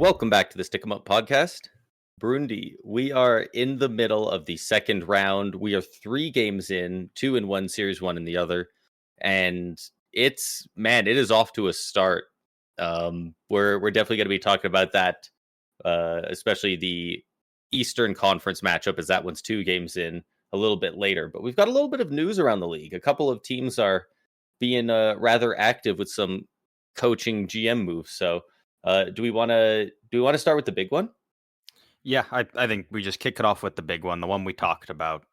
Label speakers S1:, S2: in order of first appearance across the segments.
S1: Welcome back to the Stick 'em Up podcast. Burundi, we are in the middle of the second round. We are 3 games in, 2 in one series, 1 in the other. And it is off to a start. We're definitely going to be talking about that, especially the Eastern Conference matchup, as that one's 2 games in a little bit later. But we've got a little bit of news around the league. A couple of teams are being rather active with some coaching GM moves. So do we want to start with the big one?
S2: Yeah, I think we just kick it off with the big one, the one we talked about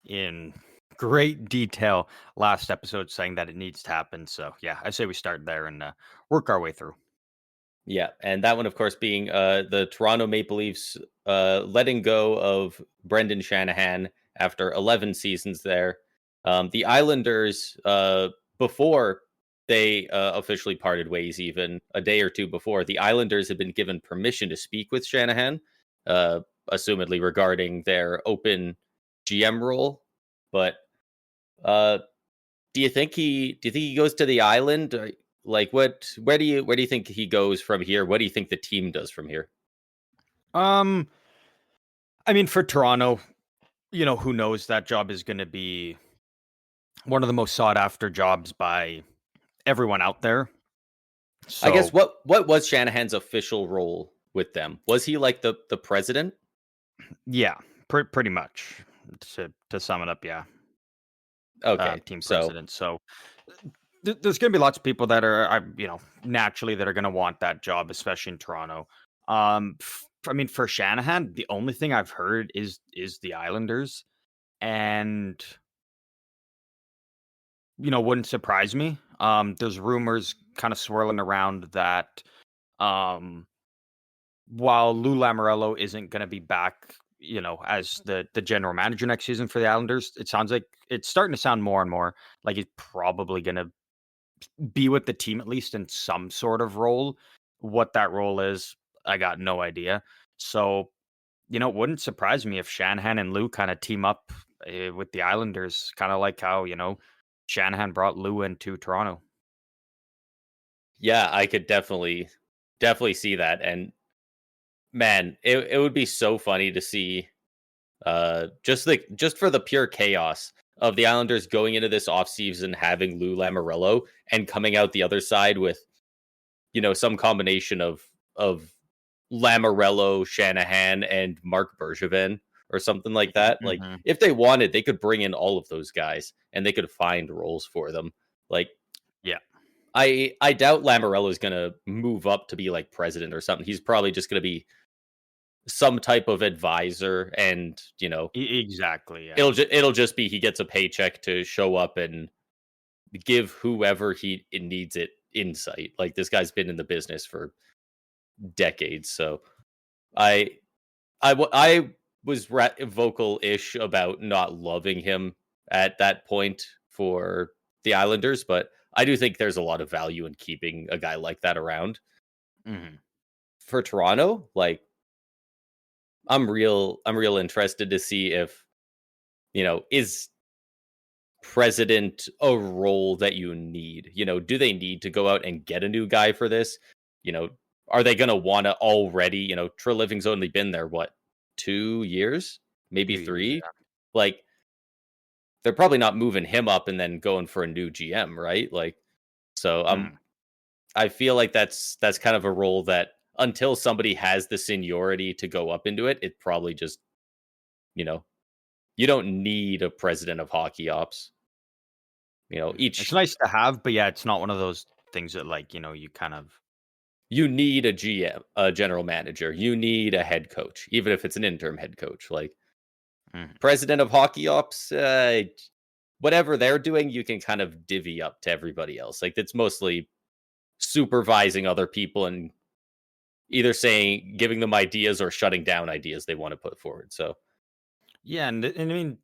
S2: in great detail last episode, saying that it needs to happen. So yeah, I say we start there and work our way through.
S1: Yeah, and that one, of course, being the Toronto Maple Leafs letting go of Brendan Shanahan after 11 seasons there. The Islanders, before they officially parted ways, even a day or two before, the Islanders had been given permission to speak with Shanahan, assumedly regarding their open GM role. But do you think he goes to the Island? Like, where do you think he goes from here? What do you think the team does from here?
S2: I mean, for Toronto, who knows, that job is going to be one of the most sought after jobs by everyone out there. So,
S1: I guess what was Shanahan's official role with them? Was he like the president?
S2: Yeah, pretty much. To sum it up, yeah.
S1: Okay,
S2: team president. So there's going to be lots of people that are, naturally that are going to want that job, especially in Toronto. I mean, for Shanahan, the only thing I've heard is the Islanders, and wouldn't surprise me. There's rumors kind of swirling around that while Lou Lamoriello isn't going to be back, as the general manager next season for the Islanders, it sounds like it's starting to sound more and more like he's probably going to be with the team, at least in some sort of role. What that role is, I got no idea. So, it wouldn't surprise me if Shanahan and Lou kind of team up with the Islanders, kind of like how, Shanahan brought Lou into Toronto.
S1: Yeah, I could definitely see that. And man, it would be so funny to see just for the pure chaos of the Islanders going into this offseason having Lou Lamoriello and coming out the other side with some combination of Lamoriello, Shanahan, and Mark Bergevin or something like that.
S2: Mm-hmm.
S1: Like, if they wanted, they could bring in all of those guys and they could find roles for them. Like,
S2: yeah,
S1: I doubt Lamoriello is going to move up to be like president or something. He's probably just going to be some type of advisor, and
S2: exactly. Yeah.
S1: It'll just be he gets a paycheck to show up and give whoever he needs it insight. Like, this guy's been in the business for decades, so I was vocal-ish about not loving him at that point for the Islanders, but I do think there's a lot of value in keeping a guy like that around.
S2: Mm-hmm.
S1: For Toronto, like, I'm real interested to see if, is president a role that you need? Do they need to go out and get a new guy for this? Are they going to want to already, Treliving's only been there, 2 years? Maybe 3?
S2: Yeah.
S1: Like, they're probably not moving him up and then going for a new GM, right? Like, so I feel like that's kind of a role that, until somebody has the seniority to go up into it, it probably just, you don't need a president of hockey ops.
S2: It's nice to have, but yeah, it's not one of those things that, like, you
S1: need a GM, a general manager. You need a head coach, even if it's an interim head coach. Like, president of hockey ops, whatever they're doing, you can kind of divvy up to everybody else. Like, it's mostly supervising other people and either giving them ideas or shutting down ideas they want to put forward. So,
S2: yeah, and I mean,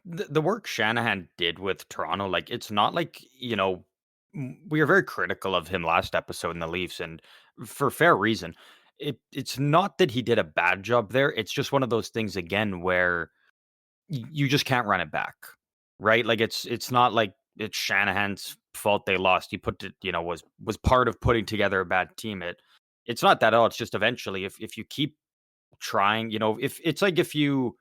S2: the work Shanahan did with Toronto, like, it's not like, we were very critical of him last episode in the Leafs, and for fair reason. It's not that he did a bad job there. It's just one of those things, again, where you just can't run it back, right? Like, it's not like it's Shanahan's fault they lost. He was part of putting together a bad team. It's not that at all. It's just eventually, if you keep trying, if it's like if you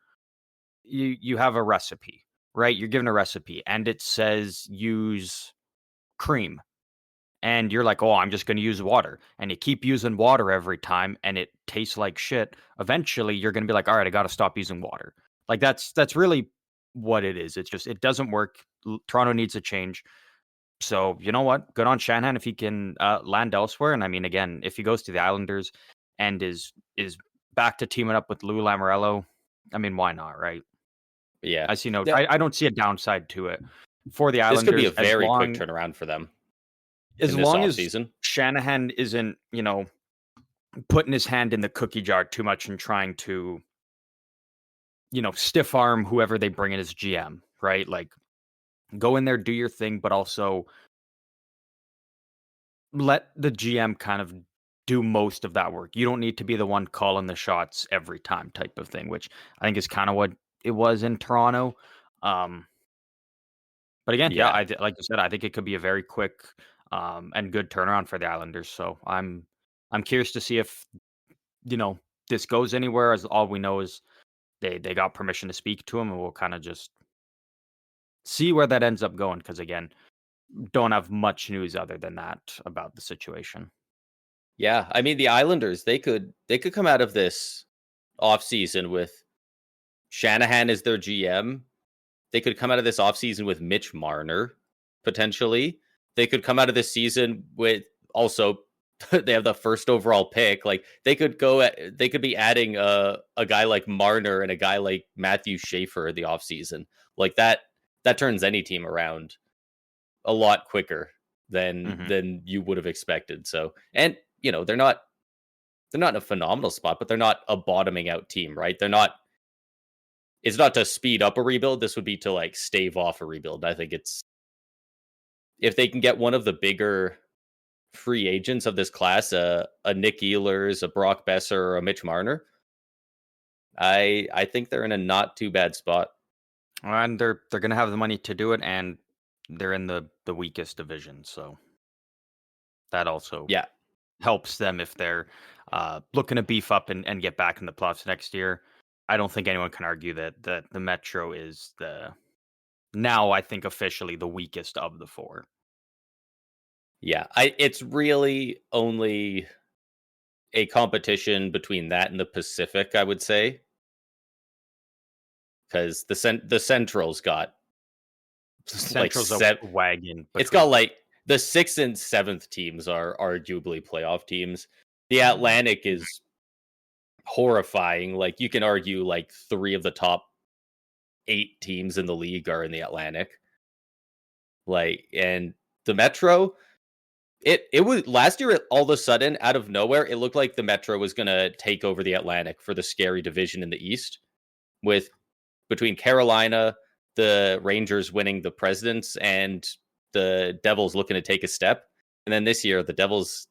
S2: have a recipe, right? You're given a recipe and it says use cream. And you're like, "Oh, I'm just gonna use water." And you keep using water every time and it tastes like shit. Eventually, you're gonna be like, "All right, I gotta stop using water." Like, that's really what it is. It's just it doesn't work. Toronto needs a change. So, you know what? Good on Shanahan if he can, land elsewhere, and I mean, again, if he goes to the Islanders and is back to teaming up with Lou Lamoriello, I mean, why not, right?
S1: Yeah.
S2: I see no
S1: Yeah,
S2: I don't see a downside to it for the
S1: this could be a
S2: Islanders
S1: very quick turnaround for them in
S2: as
S1: this
S2: long as
S1: offseason.
S2: Shanahan isn't, putting his hand in the cookie jar too much and trying to, stiff arm whoever they bring in as GM, right? Like go in there, do your thing, but also let the GM kind of do most of that work. You don't need to be the one calling the shots every time type of thing, which I think is kind of what it was in Toronto. Um, but again, yeah,
S1: Yeah.
S2: like you said, I think it could be a very quick and good turnaround for the Islanders. So I'm curious to see if this goes anywhere. As all we know is they got permission to speak to him, and we'll kind of just see where that ends up going. Because again, don't have much news other than that about the situation.
S1: Yeah. I mean, the Islanders, they could come out of this offseason with Shanahan as their GM. They could come out of this offseason with Mitch Marner, potentially. They could come out of this season with also they have the first overall pick. Like they could be adding a guy like Marner and a guy like Matthew Schaefer in the offseason. Like that turns any team around a lot quicker
S2: Hmm.
S1: than you would have expected. So, and they're not in a phenomenal spot, but they're not a bottoming out team, right? It's not to speed up a rebuild. This would be to like stave off a rebuild. I think it's if they can get one of the bigger free agents of this class, a Nick Ehlers, a Brock Besser, or a Mitch Marner, I think they're in a not too bad spot.
S2: And they're gonna have the money to do it, and they're in the weakest division, so that also
S1: Yeah,
S2: helps them if they're looking to beef up and get back in the playoffs next year. I don't think anyone can argue that the Metro is the now I think officially the weakest of the four.
S1: yeah. It's really only a competition between that and the Pacific, I would say, because the Central's got like
S2: Central's a
S1: seven.
S2: wagon
S1: It's got
S2: between.
S1: like the sixth and seventh teams are arguably playoff teams. The Atlantic is horrifying. Like you can argue like three of the top eight teams in the league are in the Atlantic. Like and the Metro, it was last year all of a sudden out of nowhere, it looked like the Metro was gonna take over the Atlantic for the scary division in the East with between Carolina, the Rangers winning the Presidents, and the Devils looking to take a step. And then this year, the Devils,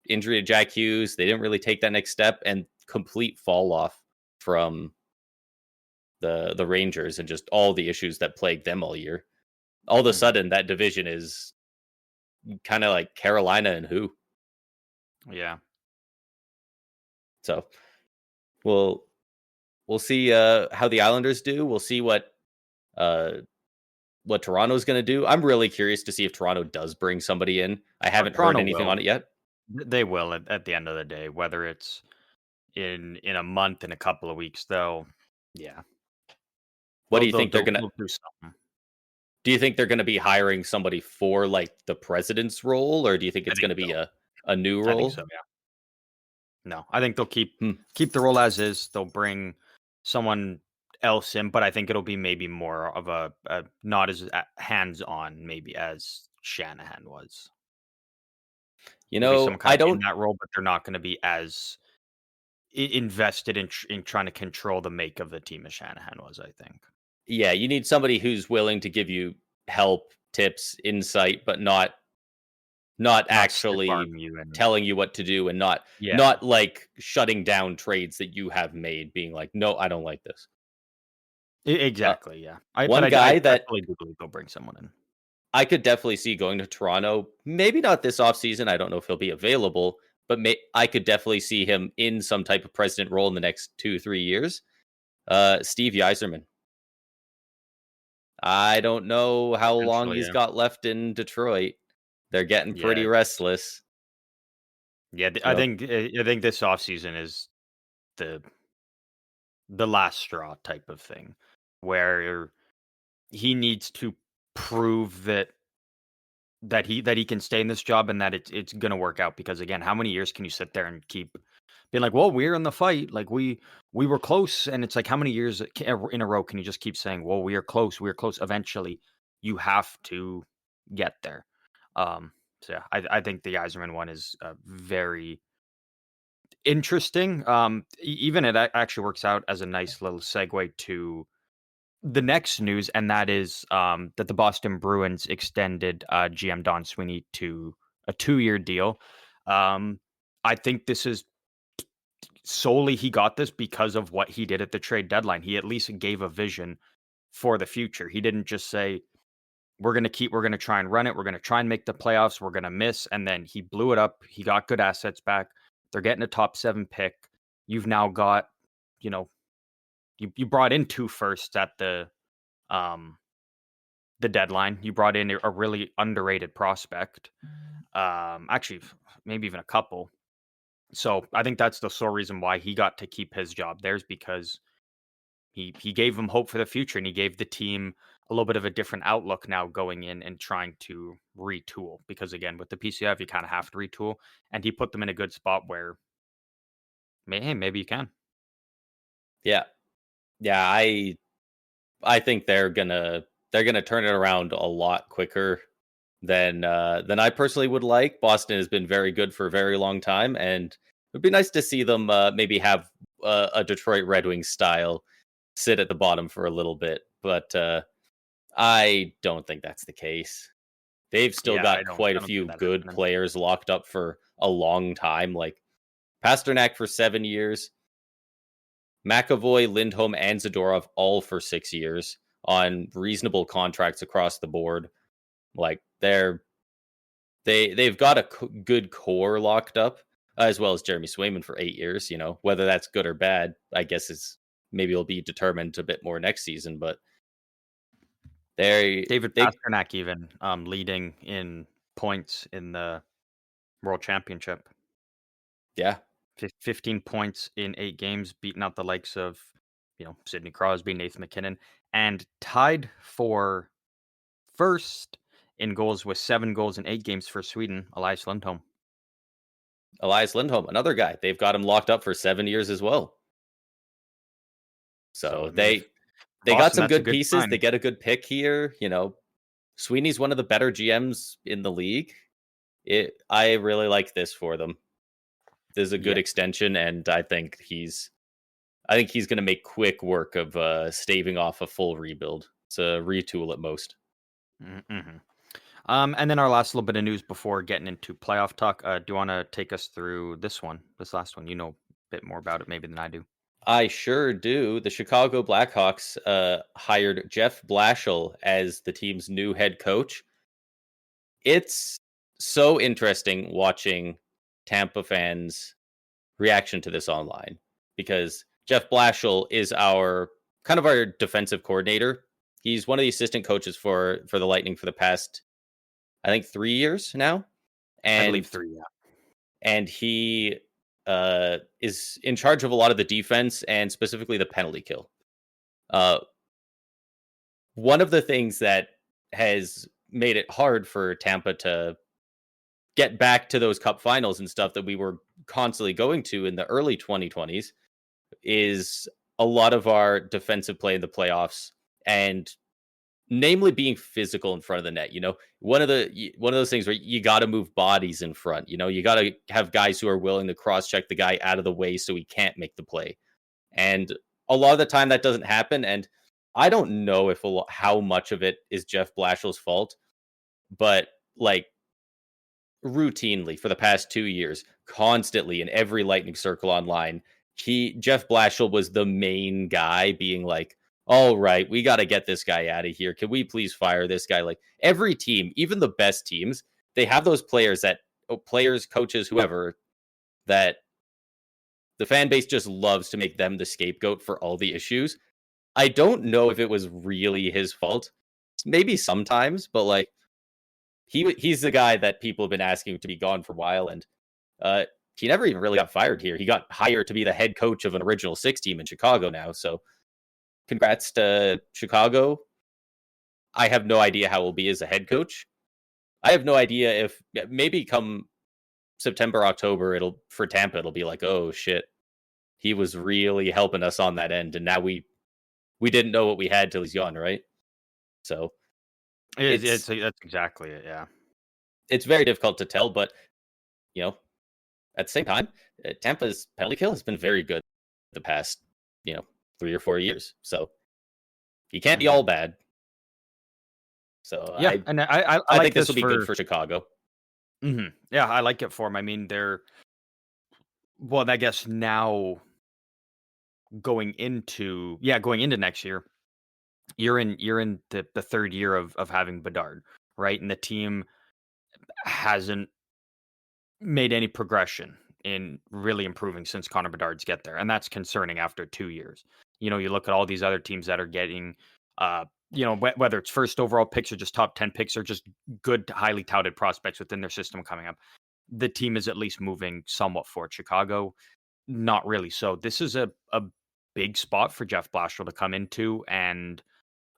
S1: injury to Jack Hughes, they didn't really take that next step, and complete fall off from the Rangers and just all the issues that plagued them all year. All of a
S2: Mhm.
S1: sudden, that division is kind of like Carolina and who.
S2: Yeah.
S1: So we'll we'll see how the Islanders do. We'll see uh, what Toronto's going to do. I'm really curious to see if Toronto does bring somebody in. I
S2: Or
S1: haven't heard
S2: Toronto
S1: anything
S2: will.
S1: on it yet.
S2: They will at the end of the day, whether it's in a month, in a couple of weeks, though. Yeah,
S1: What do you think they're going to
S2: they'll do something.
S1: do you think they're going to be hiring somebody for like the president's role or do you think
S2: I
S1: it's
S2: think
S1: going to be
S2: so.
S1: a new
S2: I think so.
S1: role?
S2: Yeah. No, I think they'll
S1: Hmm.
S2: keep the role as is. They'll bring someone else in, but I think it'll be maybe more of a not as hands on, maybe as Shanahan was. It'll be someone kind
S1: I
S2: of in
S1: don't
S2: that role, but they're not going to be as invested in trying to control the make of the team as Shanahan was. I think.
S1: yeah, you need somebody who's willing to give you help, tips, insight, but not
S2: Not stiff
S1: actually
S2: arm you and
S1: telling you what to do and not
S2: yeah,
S1: not like shutting down trades that you have made being like, "No, I don't like this." Uh,
S2: exactly, yeah. But
S1: one
S2: I
S1: guy that
S2: fully do believe they'll bring someone in.
S1: I could definitely see going to Toronto, maybe not this offseason, I don't know if he'll be available, but I could definitely see him in some type of president role in the next 2-3 years. Steve Yzerman. I don't know how long
S2: Potentially,
S1: he's
S2: yeah.
S1: got left in Detroit. They're getting pretty
S2: Yeah.
S1: restless.
S2: Yeah,
S1: You
S2: I
S1: know,
S2: think this offseason is the last straw type of thing, where he needs to prove that he can stay in this job and that it's gonna work out. Because again, how many years can you sit there and keep being like, "Well, we're in the fight, like we were close," and it's like, how many years in a row can you just keep saying, "Well, we are close, we are close." Eventually, you have to get there. So yeah, I think the Yzerman one is very interesting. Even it actually works out as a nice little segue to the next news, and that is that the Boston Bruins extended GM Don Sweeney to a 2-year deal. I think this is solely he got this because of what he did at the trade deadline. He at least gave a vision for the future. He didn't just say, we're going to try and run it. We're going to try and make the playoffs. We're going to miss. And then he blew it up. He got good assets back. They're getting a top 7 pick. You've now got, you know, you brought in 2 firsts at the deadline. You brought in a really underrated prospect. Actually, maybe even a couple. So I think that's the sole reason why he got to keep his job. There's because he gave them hope for the future, and he gave the team a little bit of a different outlook now going in and trying to retool. Because again, with the PCF, you kind of have to retool, and he put them in a good spot where, hey, maybe you can.
S1: yeah, yeah. I think they're gonna turn it around a lot quicker than I personally would like. Boston has been very good for a very long time, and it would be nice to see them maybe have a Detroit Red Wings style sit at the bottom for a little bit. But I don't think that's the case. They've still
S2: Yeah,
S1: got quite a
S2: I don't see
S1: few
S2: that
S1: good
S2: happening.
S1: players locked up for a long time, like Pasternak for 7 years, McAvoy, Lindholm, and Zadorov all for 6 years on reasonable contracts across the board. Like they've got a good core locked up, as well as Jeremy Swayman for 8 years. You know, whether that's good or bad, I guess is maybe will be determined a bit more next season. But
S2: David
S1: they
S2: Pasternak even leading in points in the World Championship.
S1: yeah,
S2: 15 points in 8 games, beating out the likes of, Sidney Crosby, Nathan McKinnon, and tied for first in goals with 7 goals in 8 games for Sweden, Elias Lindholm.
S1: Elias Lindholm, another guy. They've got him locked up for 7 years as well.
S2: So,
S1: So
S2: I mean, if
S1: they got
S2: Boston,
S1: some
S2: that's a
S1: good
S2: good
S1: pieces. They
S2: sign.
S1: get a good pick here. You know, Sweeney's one of the better GMs in the league. I really like this for them. This is a good
S2: Yeah.
S1: extension, and I think he's going to make quick work of staving off a full rebuild. It's a retool at most.
S2: Mm-hmm. And then our last little bit of news before getting into playoff talk. Do you want to take us through this last one? You know a bit more about it maybe than I do.
S1: I sure do. The Chicago Blackhawks hired Jeff Blashill as the team's new head coach. It's so interesting watching Tampa fans' reaction to this online because Jeff Blashill is our defensive coordinator. He's one of the assistant coaches for the Lightning for the past, I think, 3 years now,
S2: I believe
S1: and
S2: 3, yeah.
S1: he is in charge of a lot of the defense and specifically the penalty kill. Uh, One of the things that has made it hard for Tampa to get back to those cup finals and stuff that we were constantly going to in the early 2020s is a lot of our defensive play in the playoffs, and namely being physical in front of the net. You know, one of those things where you got to move bodies in front. You know, you got to have guys who are willing to cross check the guy out of the way so he can't make the play. And a lot of the time that doesn't happen. And I don't know if how much of it is Jeff Blashill's fault, but like routinely for the past 2 years, constantly in every Lightning circle online, Jeff Blashill was the main guy being like, all right, we got to get this guy out of here. Can we please fire this guy? Like every team, even the best teams, they have those players, coaches, whoever, that the fan base just loves to make them the scapegoat for all the issues. I don't know if it was really his fault. Maybe sometimes, but like he's the guy that people have been asking to be gone for a while, and uh, he never even really got fired here. He got hired to be the head coach of an original six team in Chicago now. So congrats to Chicago. I have no idea how he'll be as a head coach. I have no idea if maybe come September, October, for Tampa, it'll be like, oh shit, he was really helping us on that end, and now we didn't know what we had till he's gone, right? So
S2: That's exactly it. Yeah.
S1: it's very difficult to tell, but you know, at the same time, Tampa's penalty kill has been very good the past 3 or 4 years. So he can't be all bad. So
S2: Yeah, and I
S1: I
S2: like
S1: think this will be good for Chicago.
S2: Yeah, I like it for them. I mean, I guess now going into next year, you're in the third year of having Bedard, right? And the team hasn't made any progression in really improving since Connor Bedard's get there, and that's concerning after 2 years. You look at all these other teams that are getting, whether it's first overall picks or just top 10 picks or just good, highly touted prospects within their system coming up. The team is at least moving somewhat forward. Chicago, not really. So this is a big spot for Jeff Blashill to come into, and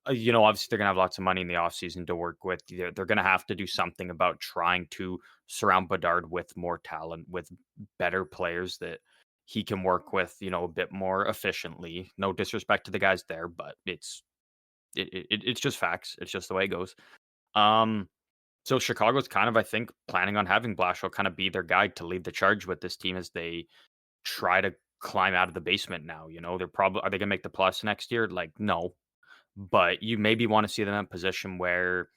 S2: obviously they're going to have lots of money in the offseason to work with. They're going to have to do something about trying to surround Bedard with more talent, with better players that he can work with, a bit more efficiently. No disrespect to the guys there, but it's just facts. It's just the way it goes. So Chicago's kind of, I think, planning on having Blashill kind of be their guide to lead the charge with this team as they try to climb out of the basement now. They're probably, are they going to make the plus next year? Like, no, but you maybe want to see them in a position where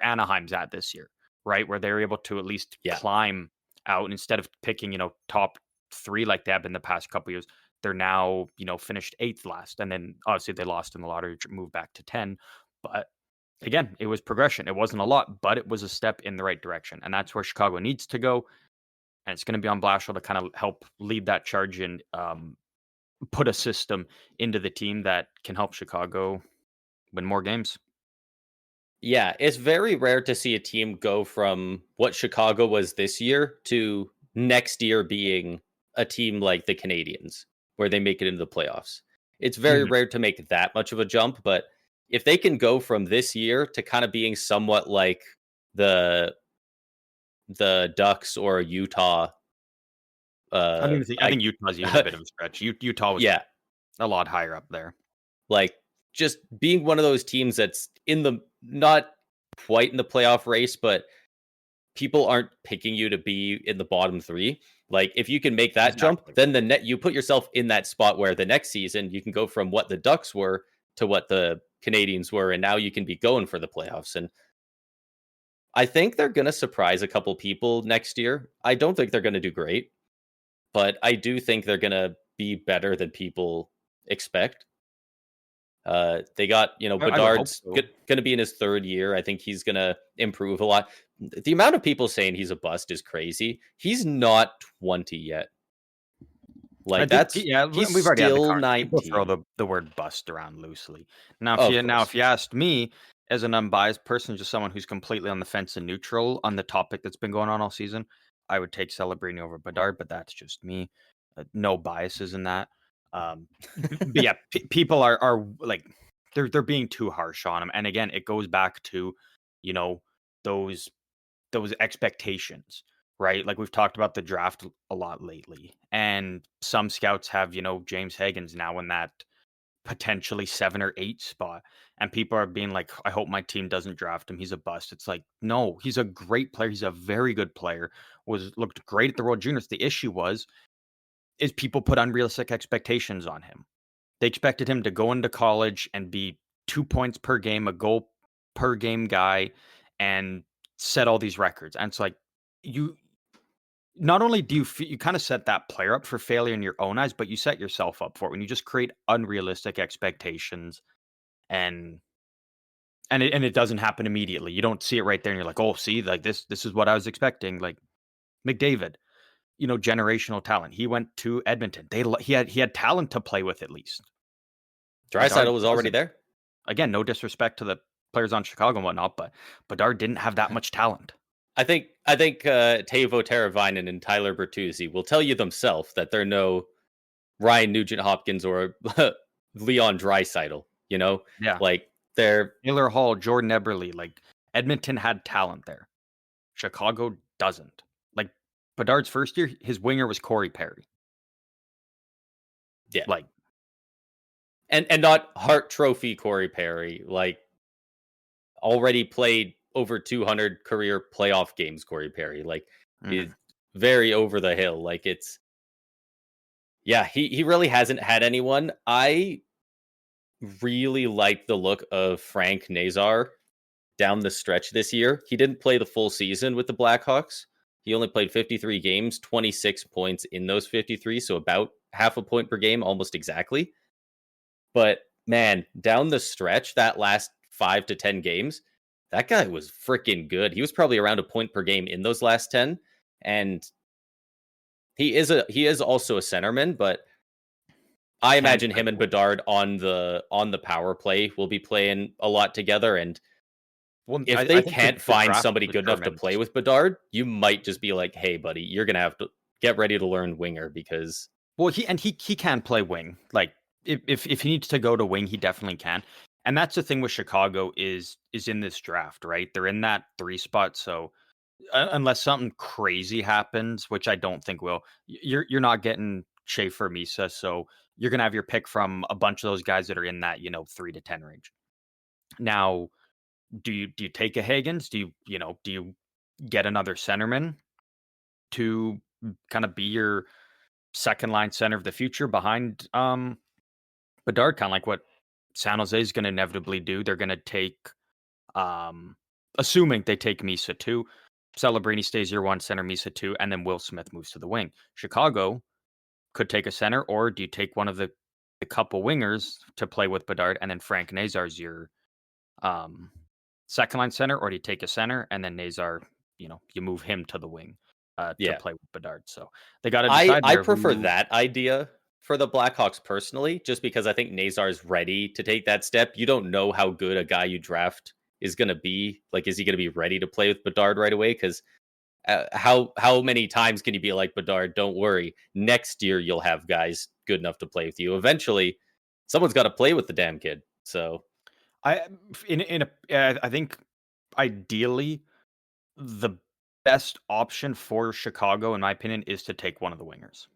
S2: Anaheim's at this year, right? Where they're able to at least climb out instead of picking, top 3 like they have been the past couple years. They're now, finished 8th last. And then obviously they lost in the lottery, moved back to 10. But again, it was progression. It wasn't a lot, but it was a step in the right direction. And that's where Chicago needs to go. And it's going to be on Blashill to kind of help lead that charge and put a system into the team that can help Chicago win more games.
S1: Yeah, it's very rare to see a team go from what Chicago was this year to next year being a team like the Canadiens, where they make it into the playoffs. It's very rare to make that much of a jump, but if they can go from this year to kind of being somewhat like the Ducks or Utah.
S2: I think Utah's even a bit of a stretch. Utah was a lot higher up there.
S1: Like just being one of those teams that's in the not quite in the playoff race, but people aren't picking you to be in the bottom 3. Like if you can make that jump, then you put yourself in that spot where the next season you can go from what the Ducks were to what the Canadiens were, and now you can be going for the playoffs. And I think they're going to surprise a couple people next year. I don't think they're going to do great, but I do think they're going to be better than people expect. They got, Bedard's going to be in his 3rd year. I think he's going to improve a lot. The amount of people saying he's a bust is crazy. He's not 20 yet. Like
S2: we've already still had 19. People throw the word bust around loosely. Now, if you asked me as an unbiased person, just someone who's completely on the fence and neutral on the topic that's been going on all season, I would take Celebrini over Bedard, but that's just me. No biases in that. But yeah, people are like they're being too harsh on him, and again, it goes back to those expectations, right? Like we've talked about the draft a lot lately, and some scouts have James Higgins now in that potentially 7 or 8 spot, and people are being like, I hope my team doesn't draft him, he's a bust. It's like, no, he's a great player, he's a very good player, looked great at the World Juniors. The issue is people put unrealistic expectations on him. They expected him to go into college and be 2 points per game, a goal per game guy, and set all these records. And it's like, you not only do you kind of set that player up for failure in your own eyes, but you set yourself up for it when you just create unrealistic expectations, and it doesn't happen immediately. You don't see it right there, and you're like, oh, see, like this is what I was expecting. Like McDavid, generational talent. He went to Edmonton. He had talent to play with at least. Bedard
S1: Draisaitl was already
S2: doesn't.
S1: there.
S2: Again, no disrespect to the players on Chicago and whatnot, but Bedard didn't have that much talent.
S1: I think Teuvo Teravainen and Tyler Bertuzzi will tell you themselves that they're no Ryan Nugent Hopkins or Leon Draisaitl.
S2: Yeah.
S1: Like they're
S2: Taylor Hall, Jordan Eberle, like Edmonton had talent there. Chicago doesn't. Like Bedard's first year, his winger was Corey Perry.
S1: yeah,
S2: Like
S1: and not Hart Trophy Corey Perry. Like already played over 200 career playoff games. Corey Perry, like
S2: mhm.
S1: is very over the hill. Like he really hasn't had anyone. I really like the look of Frank Nazar down the stretch this year. He didn't play the full season with the Blackhawks. He only played 53 games, 26 points in those 53, so about half a point per game, almost exactly. But man, down the stretch, that last 5 to 10 games, that guy was freaking good. He was probably around a point per game in those last 10, and he is also a centerman, but I
S2: Can't
S1: imagine
S2: play
S1: him and
S2: wing.
S1: Bedard on the power play will be playing a lot together. And
S2: Well,
S1: if
S2: I
S1: they
S2: think
S1: can't
S2: the
S1: find
S2: draft
S1: somebody good enough to play
S2: determines.
S1: with Bedard, you might just be like, "Hey, buddy, you're gonna have to get ready to learn winger because
S2: Well, he can play wing. Like if he needs to go to wing, he definitely can. And that's the thing with Chicago is in this draft, right? They're in that 3 spot, so unless something crazy happens, which I don't think will, you're not getting Schaefer Misa, so you're gonna have your pick from a bunch of those guys that are in that 3 to 10 range. Now, do you take a Higgins? Do you get another centerman to kind of be your second line center of the future behind Bedard, kind of like what San Jose is going to inevitably do. They're going to take, um, assuming they take Misa two, Celebrini stays year one, center Misa two, and then Will Smith moves to the wing. Chicago could take a center, or do you take one of the couple wingers to play with Bedard, and then Frank Nazar's your um, second line center, or do you take a center and then Nazar, you move him to the wing to
S1: yeah."
S2: play with Bedard? So they got to
S1: I
S2: decide
S1: I
S2: there
S1: prefer
S2: who.
S1: that idea for the Blackhawks personally, just because I think Nazar's ready to take that step. You don't know how good a guy you draft is going to be. Like, is he going to be ready to play with Bedard right away? Because how many times can you be like Bedard? Don't worry, next year you'll have guys good enough to play with you. Eventually, someone's got to play with the damn kid. So
S2: I I think ideally the best option for Chicago, in my opinion, is to take one of the wingers.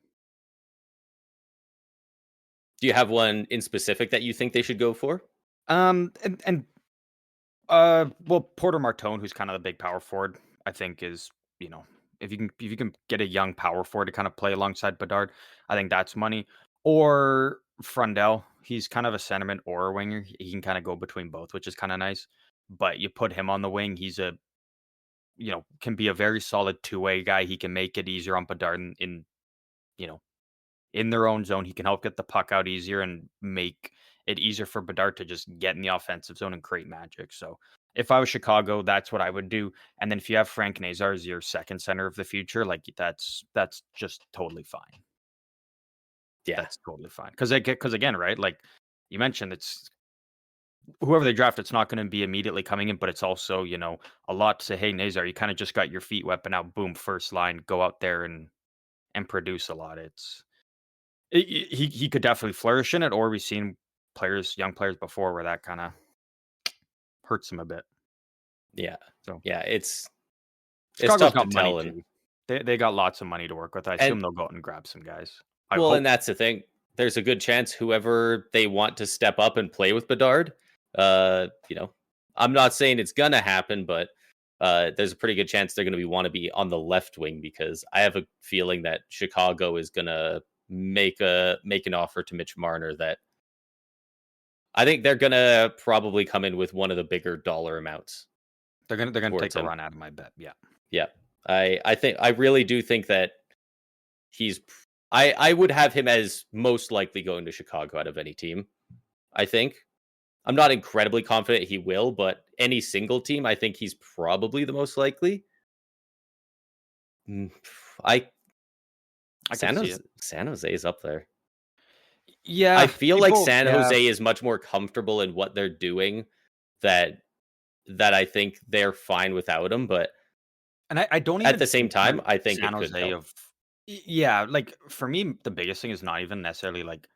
S1: do you have one in specific that you think they should go for?
S2: Well, Porter Martone, who's kind of the big power forward, I think is, you know, if you can get a young power forward to kind of play alongside Bedard, I think that's money. Or Frundell, he's kind of a centerman or a winger. He can kind of go between both, which is kind of nice. But you put him on the wing, he's can be a very solid two-way guy. He can make it easier on Bedard you know, in their own zone. He can help get the puck out easier and make it easier for Bedard to just get in the offensive zone and create magic. So if I was Chicago, that's what I would do. And then if you have Frank Nazar as your second center of the future, like that's just totally fine.
S1: Yeah,
S2: That's totally fine. Because again, right? Like you mentioned, it's whoever they draft, it's not going to be immediately coming in, but it's also, a lot to say, hey, Nazar, you kind of just got your feet wet, but now boom, first line, go out there and produce a lot. He could definitely flourish in it, or we've seen young players before where that kind of hurts him a bit.
S1: yeah,
S2: So
S1: yeah. It's
S2: Chicago's
S1: tough to
S2: got money
S1: tell, and
S2: too. They got lots of money to work with. I
S1: and
S2: assume they'll go out and grab some guys. I
S1: well, and
S2: hope.
S1: that's the thing. There's a good chance whoever they want to step up and play with Bedard, you know, I'm not saying it's gonna happen, but there's a pretty good chance they're gonna want to be on the left wing because I have a feeling that Chicago is gonna make an offer to Mitch Marner that I think they're gonna probably come in with one of the bigger dollar amounts
S2: They're gonna
S1: towards
S2: take a
S1: him.
S2: run out of my bet. Yeah.
S1: Yeah, I really do think that he's. I would have him as most likely going to Chicago out of any team. I think. I'm not incredibly confident he will, but any single team, I think he's probably the most likely. Mm, I
S2: I could see it.
S1: San Jose is up there. I
S2: Yeah,
S1: feel like
S2: people.
S1: San
S2: Yeah,
S1: Jose is much more comfortable in what they're doing that I think they're fine without him, but
S2: and I don't
S1: at
S2: even
S1: the same time,
S2: discount
S1: I think
S2: San
S1: it could
S2: Jose
S1: help.
S2: of. Yeah, like for me, the biggest thing is not even necessarily like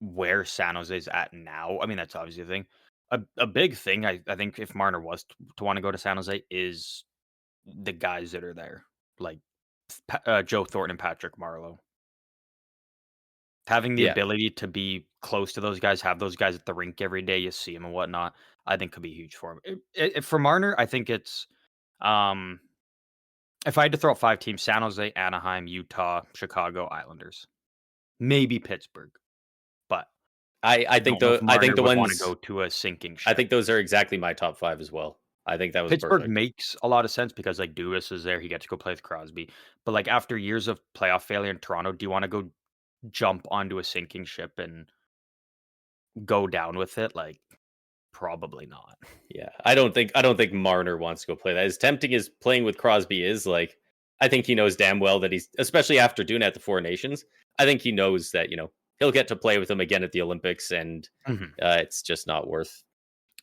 S2: where San Jose's at now. I mean, that's obviously a thing. A big thing, I think, if Marner was to want to go to San Jose, is the guys that are there, like Joe Thornton and Patrick Marleau. Having the
S1: Yeah,
S2: ability to be close to those guys, have those guys at the rink every day, you see them and whatnot, I think could be huge for him. For Marner, I think it's um, if I had to throw out 5 teams: San Jose, Anaheim, Utah, Chicago, Islanders, maybe Pittsburgh. But
S1: I
S2: I
S1: think
S2: don't know if
S1: I think
S2: Marner
S1: the
S2: would wanna
S1: ones
S2: go to a sinking
S1: I
S2: ship.
S1: think those are exactly my top 5 as well. I think that was
S2: Pittsburgh
S1: perfect.
S2: makes a lot of sense because, like, Dubas is there, he gets to go play with Crosby. But, like, after years of playoff failure in Toronto, do you wanna go jump onto a sinking ship and go down with it? Like, probably not.
S1: Yeah, I don't think Marner wants to go play that. As tempting as playing with Crosby is, like, I think he knows damn well that he's, especially after doing it at the Four Nations, I think he knows that, he'll get to play with him again at the Olympics, and
S2: Mhm.
S1: it's just not worth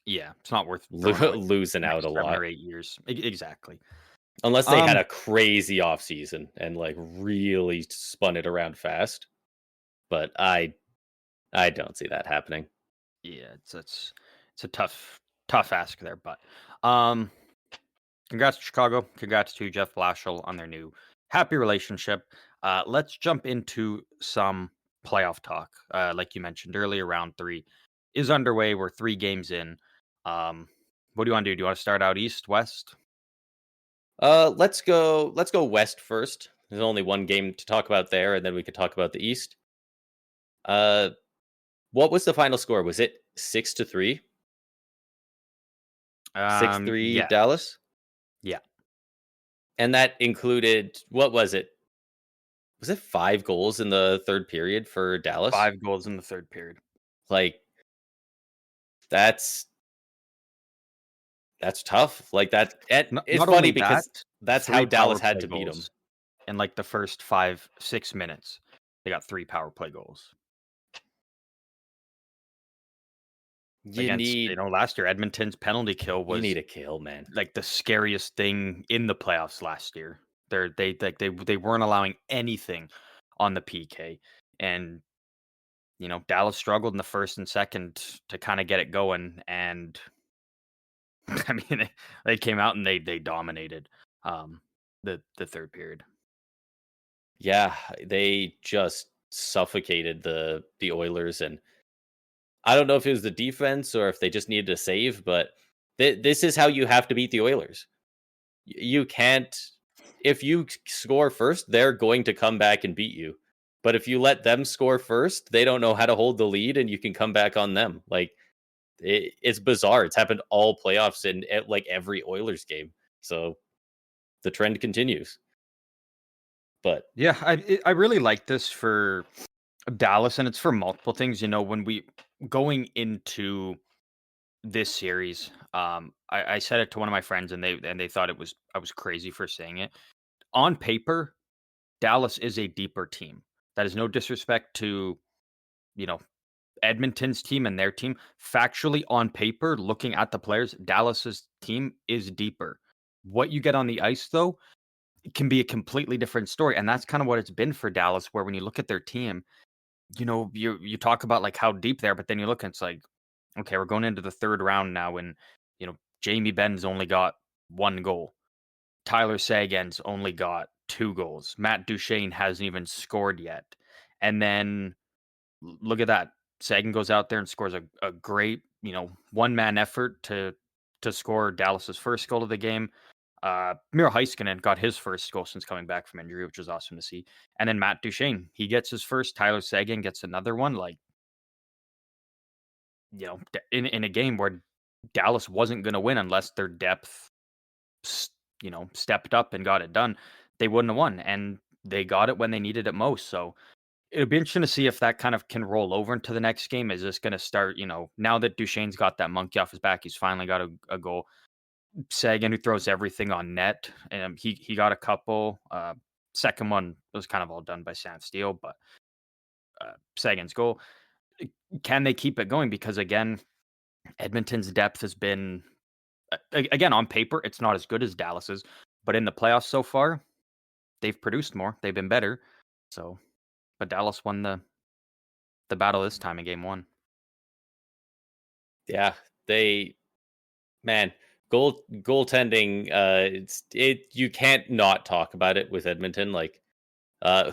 S2: Yeah, it's not worth throwing away
S1: losing out a
S2: next 7
S1: lot
S2: or 8 years. Exactly.
S1: unless they had
S2: Um,
S1: a crazy offseason and like really spun it around fast. But I don't see that happening.
S2: yeah, it's a tough ask there, but, um congrats to Chicago. Congrats to Jeff Blashill on their new happy relationship. Let's jump into some playoff talk. Like you mentioned earlier, round 3 is underway. We're 3 games in. What do you want to do? Do you want to start out east, west?
S1: Let's go west first. There's only one game to talk about there, and then we could talk about the East. Uh, what was the final score? Was it 6-3? 6-3
S2: Yeah,
S1: Dallas?
S2: yeah.
S1: And that included, what was it? Was it 5 goals in the third period for Dallas?
S2: 5 goals in the third period.
S1: Like, that's tough. Like that, and it's
S2: Not
S1: funny
S2: only that,
S1: because that's how
S2: 3
S1: Dallas
S2: power
S1: had
S2: play
S1: to beat them.
S2: goals in like the first 5, 6 minutes. They got 3 power play goals.
S1: You
S2: Against,
S1: need
S2: last year, Edmonton's penalty kill
S1: you
S2: was
S1: need a kill, man.
S2: like the scariest thing in the playoffs last year. They weren't allowing anything on the PK, and Dallas struggled in the first and second to kind of get it going. And I mean, they came out and they dominated the third period.
S1: Yeah, they just suffocated the Oilers, and I don't know if it was the defense or if they just needed a save, but this is how you have to beat the Oilers. You can't, if you score first, they're going to come back and beat you. But if you let them score first, they don't know how to hold the lead, and you can come back on them. Like, it's bizarre. It's happened all playoffs in like every Oilers game. So the trend continues. But
S2: Yeah, I really like this for Dallas, and it's for multiple things. When we going into this series, I said it to one of my friends, and they thought I was crazy for saying it. On paper, Dallas is a deeper team. That is no disrespect to, you know, Edmonton's team and their team. Factually, on paper, looking at the players, Dallas's team is deeper. What you get on the ice, though, it can be a completely different story. And that's kind of what it's been for Dallas, where when you look at their team, you talk about like how deep they are, but then you look and it's like, okay, we're going into the third round now, and Jamie Ben's only got 1 goal. Tyler Seguin's only got 2 goals. Matt Duchene hasn't even scored yet. And then look at that. Seguin goes out there and scores a great, one-man effort to score Dallas's first goal of the game. Miro Heiskanen got his first goal since coming back from injury, which was awesome to see. And then Matt Duchene, he gets his first. Tyler Seguin gets another one. Like, in a game where Dallas wasn't going to win unless their depth stepped up and got it done, they wouldn't have won. And they got it when they needed it most. So it'll be interesting to see if that kind of can roll over into the next game. Is this going to start, now that Duchene's got that monkey off his back, he's finally got a goal. Seguin, who throws everything on net, and he got a couple. Second one was kind of all done by Sam Steele, but Sagan's goal. Can they keep it going? Because again, Edmonton's depth has been again on paper, it's not as good as Dallas's, but in the playoffs so far, they've produced more. They've been better. So, but Dallas won the battle this time in game one.
S1: Yeah, they man, goaltending. You can't not talk about it with Edmonton. Like,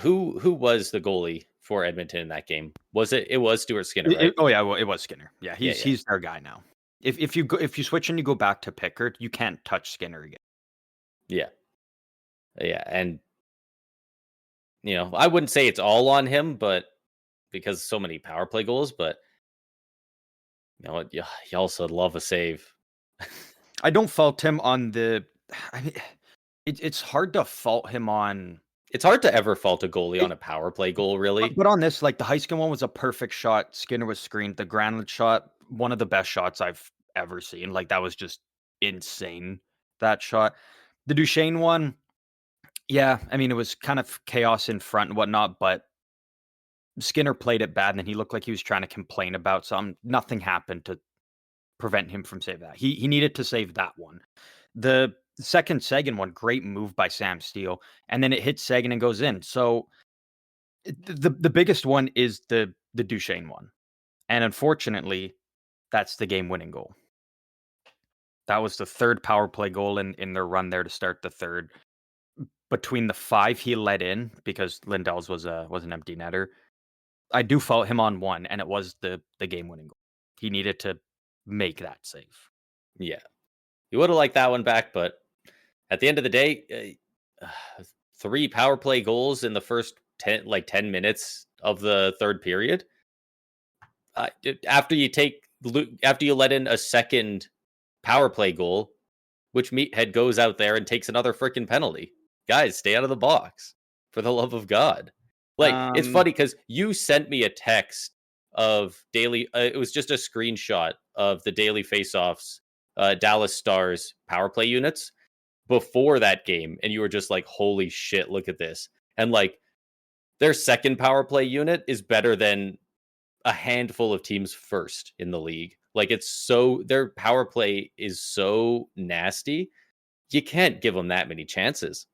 S1: who was the goalie for Edmonton in that game? Was it? It was Stuart Skinner, right?
S2: Oh yeah, well, it was Skinner. Yeah,
S1: Yeah, yeah,
S2: he's their guy now. If you switch and you go back to Pickard, you can't touch Skinner again.
S1: yeah, yeah. And I wouldn't say it's all on him, but because so many power play goals. But you know what? You also love a save.
S2: I don't fault him on the. I mean, it's hard to fault him on.
S1: It's hard to ever fault a goalie on a power play goal, really.
S2: But on this, like the Heiskin one was a perfect shot. Skinner was screened. The Granlund shot, one of the best shots I've ever seen. Like that was just insane. That shot. The Duchesne one, yeah. I mean, it was kind of chaos in front and whatnot, but Skinner played it bad, and then he looked like he was trying to complain about something. Nothing happened to prevent him from saving that. He needed to save that one. The second Sagan one, great move by Sam Steele, and then it hits Sagan and goes in. So the biggest one is the Duchesne one, and unfortunately, that's the game winning goal. That was the third power play goal in their run there to start the third. Between the 5 he let in, because Lindell's was an empty netter, I do fault him on one, and it was the game winning goal. He needed to make that save.
S1: Yeah, you would have liked that one back, but at the end of the day, 3 power play goals in the first 10 minutes of the third period. After you let in a second power play goal, which Meathead goes out there and takes another freaking penalty. Guys, stay out of the box, for the love of God. Like, it's funny because you sent me a text of daily. It was just a screenshot of the daily faceoffs, Dallas Stars power play units before that game, and you were just like, "Holy shit, look at this!" And like, their second power play unit is better than a handful of teams first in the league. Like, their power play is so nasty. You can't give them that many chances.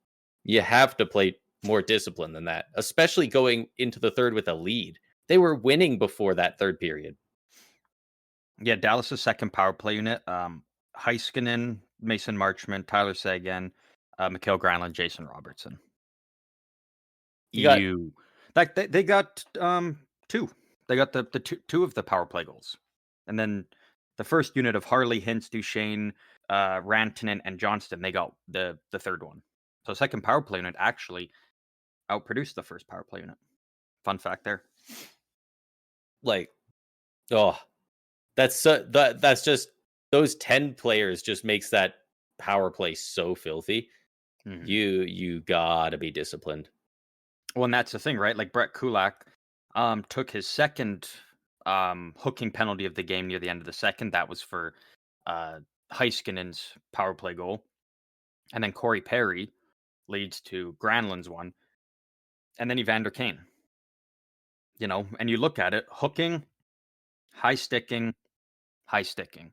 S1: You have to play more discipline than that, especially going into the third with a lead. They were winning before that third period.
S2: Yeah, Dallas' second power play unit, Heiskanen, Mason Marchment, Tyler Seguin, Mikhail Granlund, Jason Robertson.
S1: You got
S2: they got 2. They got the two of the power play goals. And then the first unit of Harley, Hintz, Duchesne, Rantanen, and Johnston, they got the third one. So second power play unit actually outproduced the first power play unit. Fun fact there.
S1: like, oh, that's just those 10 players just makes that power play so filthy.
S2: Mhm.
S1: You gotta be disciplined.
S2: Well, and that's the thing, right? Like Brett Kulak took his second hooking penalty of the game near the end of the second. That was for Heiskanen's power play goal. And then Corey Perry leads to Granlund's one. And then Evander Kane. And you look at it, hooking, high sticking, high sticking.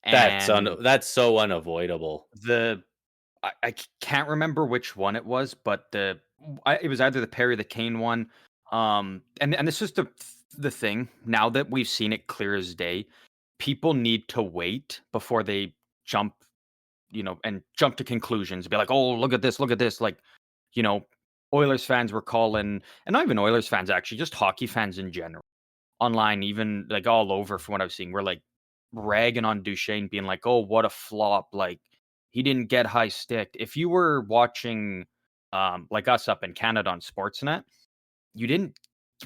S2: And
S1: That's so unavoidable.
S2: I can't remember which one it was, but it was either the Perry or the Kane one. And this is the thing. Now that we've seen it clear as day, people need to wait before they jump, and jump to conclusions. Be like, oh, look at this, look at this. Like, Oilers fans were calling, and not even Oilers fans actually, just hockey fans in general, online, even like all over from what I've seen, we're like ragging on Duchesne, being like, oh, what a flop. Like, he didn't get high sticked. If you were watching like us up in Canada on Sportsnet, you didn't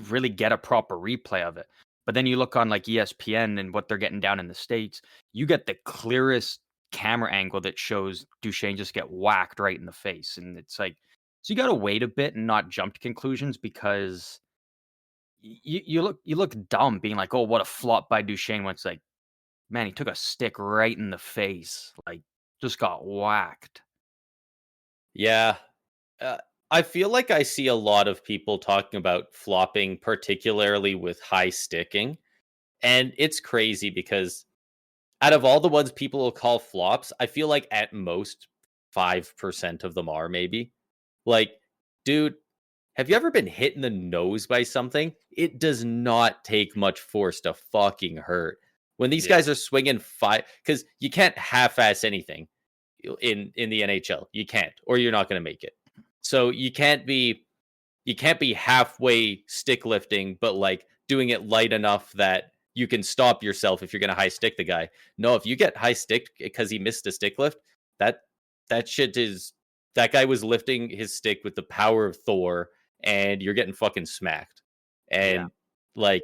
S2: really get a proper replay of it. But then you look on like ESPN and what they're getting down in the States, you get the clearest camera angle that shows Duchesne just get whacked right in the face. And it's like, so you got to wait a bit and not jump to conclusions, because you look dumb being like, oh, what a flop by Duchesne, when it's like, man, he took a stick right in the face. Like, just got whacked.
S1: Yeah. Uh, I feel like I see a lot of people talking about flopping, particularly with high sticking. And it's crazy because out of all the ones people will call flops, I feel like at most 5% of them are maybe. Like, dude, have you ever been hit in the nose by something? It does not take much force to fucking hurt. When these
S2: Yeah.
S1: guys are swinging five, because you can't half-ass anything in the NHL. You can't, or you're not going to make it. So you can't be halfway stick lifting, but like doing it light enough that you can stop yourself if you're going to high stick the guy. No, if you get high stick because he missed a stick lift, that that shit is that guy was lifting his stick with the power of Thor, and you're getting fucking smacked.
S2: Yeah.
S1: And like,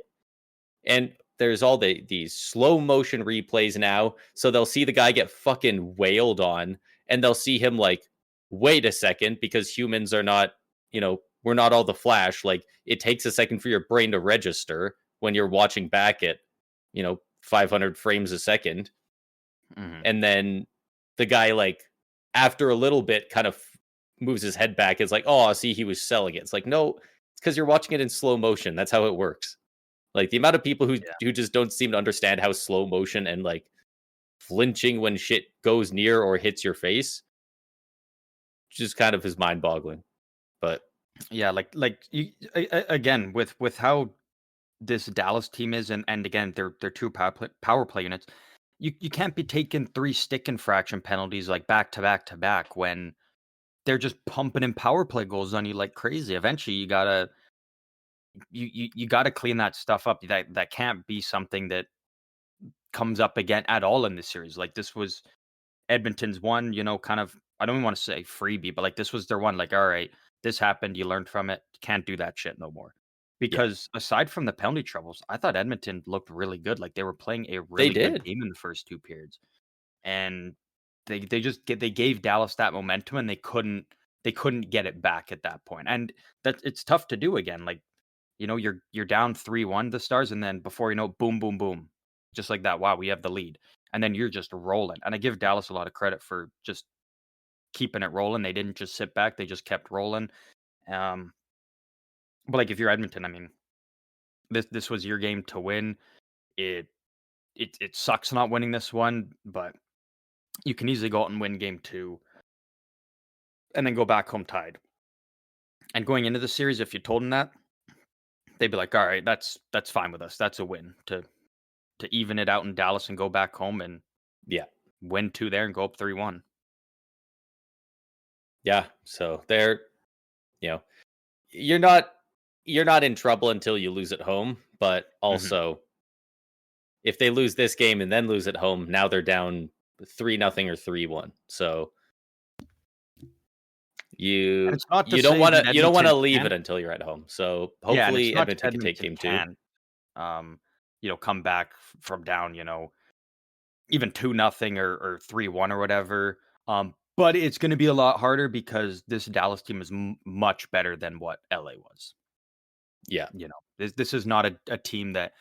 S1: and there's all these slow motion replays now, so they'll see the guy get fucking wailed on, and they'll see him like, wait a second, because humans are not, we're not all the Flash. Like, it takes a second for your brain to register when you're watching back at, 500 frames a second,
S2: Hmm.
S1: and then the guy like after a little bit kind of moves his head back. It's like, oh, see, he was selling it. It's like, no, it's because you're watching it in slow motion. That's how it works. Like the amount of people who just don't seem to understand how slow motion and like flinching when shit goes near or hits your face just kind of is mind boggling. But
S2: Yeah, like again with how this Dallas team is, and again they're two power play units. You can't be taking three stick infraction penalties like back to back to back when they're just pumping in power play goals on you like crazy. Eventually, you gotta clean that stuff up. That can't be something that comes up again at all in this series. Like this was Edmonton's one, kind of. I don't even want to say freebie, but like this was their one. Like, all right, this happened. You learned from it. Can't do that shit no more.
S1: yeah,
S2: Because aside from the penalty troubles, I thought Edmonton looked really good. Like they were playing a
S1: they
S2: really good
S1: did.
S2: game in the first two periods, and they gave Dallas that momentum, and they couldn't get it back at that point. And that it's tough to do again. Like you're down 3-1 the Stars, and then before you know, boom, boom, boom, just like that. Wow, we have the lead, and then you're just rolling. And I give Dallas a lot of credit for just keeping it rolling. They didn't just sit back; they just kept rolling. Um, but like if you're Edmonton, I mean, this was your game to win. It it sucks not winning this one, but you can easily go out and win game two, and then go back home tied. And going into the series, if you told them that, they'd be like, "All right, that's fine with us. That's a win to even it out in Dallas and go back home and
S1: Yeah,
S2: win two there and go up 3-1."
S1: yeah. So they're, you know, you're not you're not in trouble until you lose at home. But
S2: Mhm.
S1: also, if they lose this game and then lose at home, now they're down 3-0 or 3-1. So
S2: And
S1: you
S2: it's not to
S1: you don't
S2: say
S1: want
S2: that
S1: to you don't want
S2: Edmonton
S1: to leave it
S2: can't.
S1: until you're at home. So
S2: Yeah, and it's
S1: hopefully
S2: not
S1: Edmonton can take
S2: Edmonton
S1: game two.
S2: can, come back from down, even 2-0 or 3-1 or whatever. But it's gonna be a lot harder because this Dallas team is much better than what LA was.
S1: Yeah,
S2: This is not a team that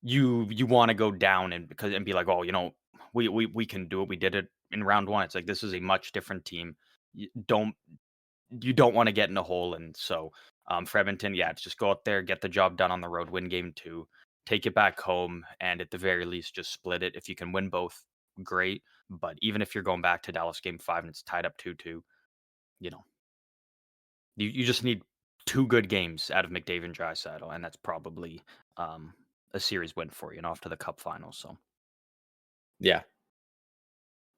S2: you wanna go down and be like, "Oh, we can do it. We did it in round 1." It's like, this is a much different team. You don't wanna get in a hole, and so, for Edmonton, yeah, it's just go out there, get the job done on the road, win game 2, take it back home, and at the very least, just split it. If you can win both, great, but even if you're going back to Dallas game 5 and it's tied up 2-2, you know, you just need 2 good games out of McDavid and Draisaitl, and that's probably, um, a series win for you and off to the cup finals, so.
S1: yeah,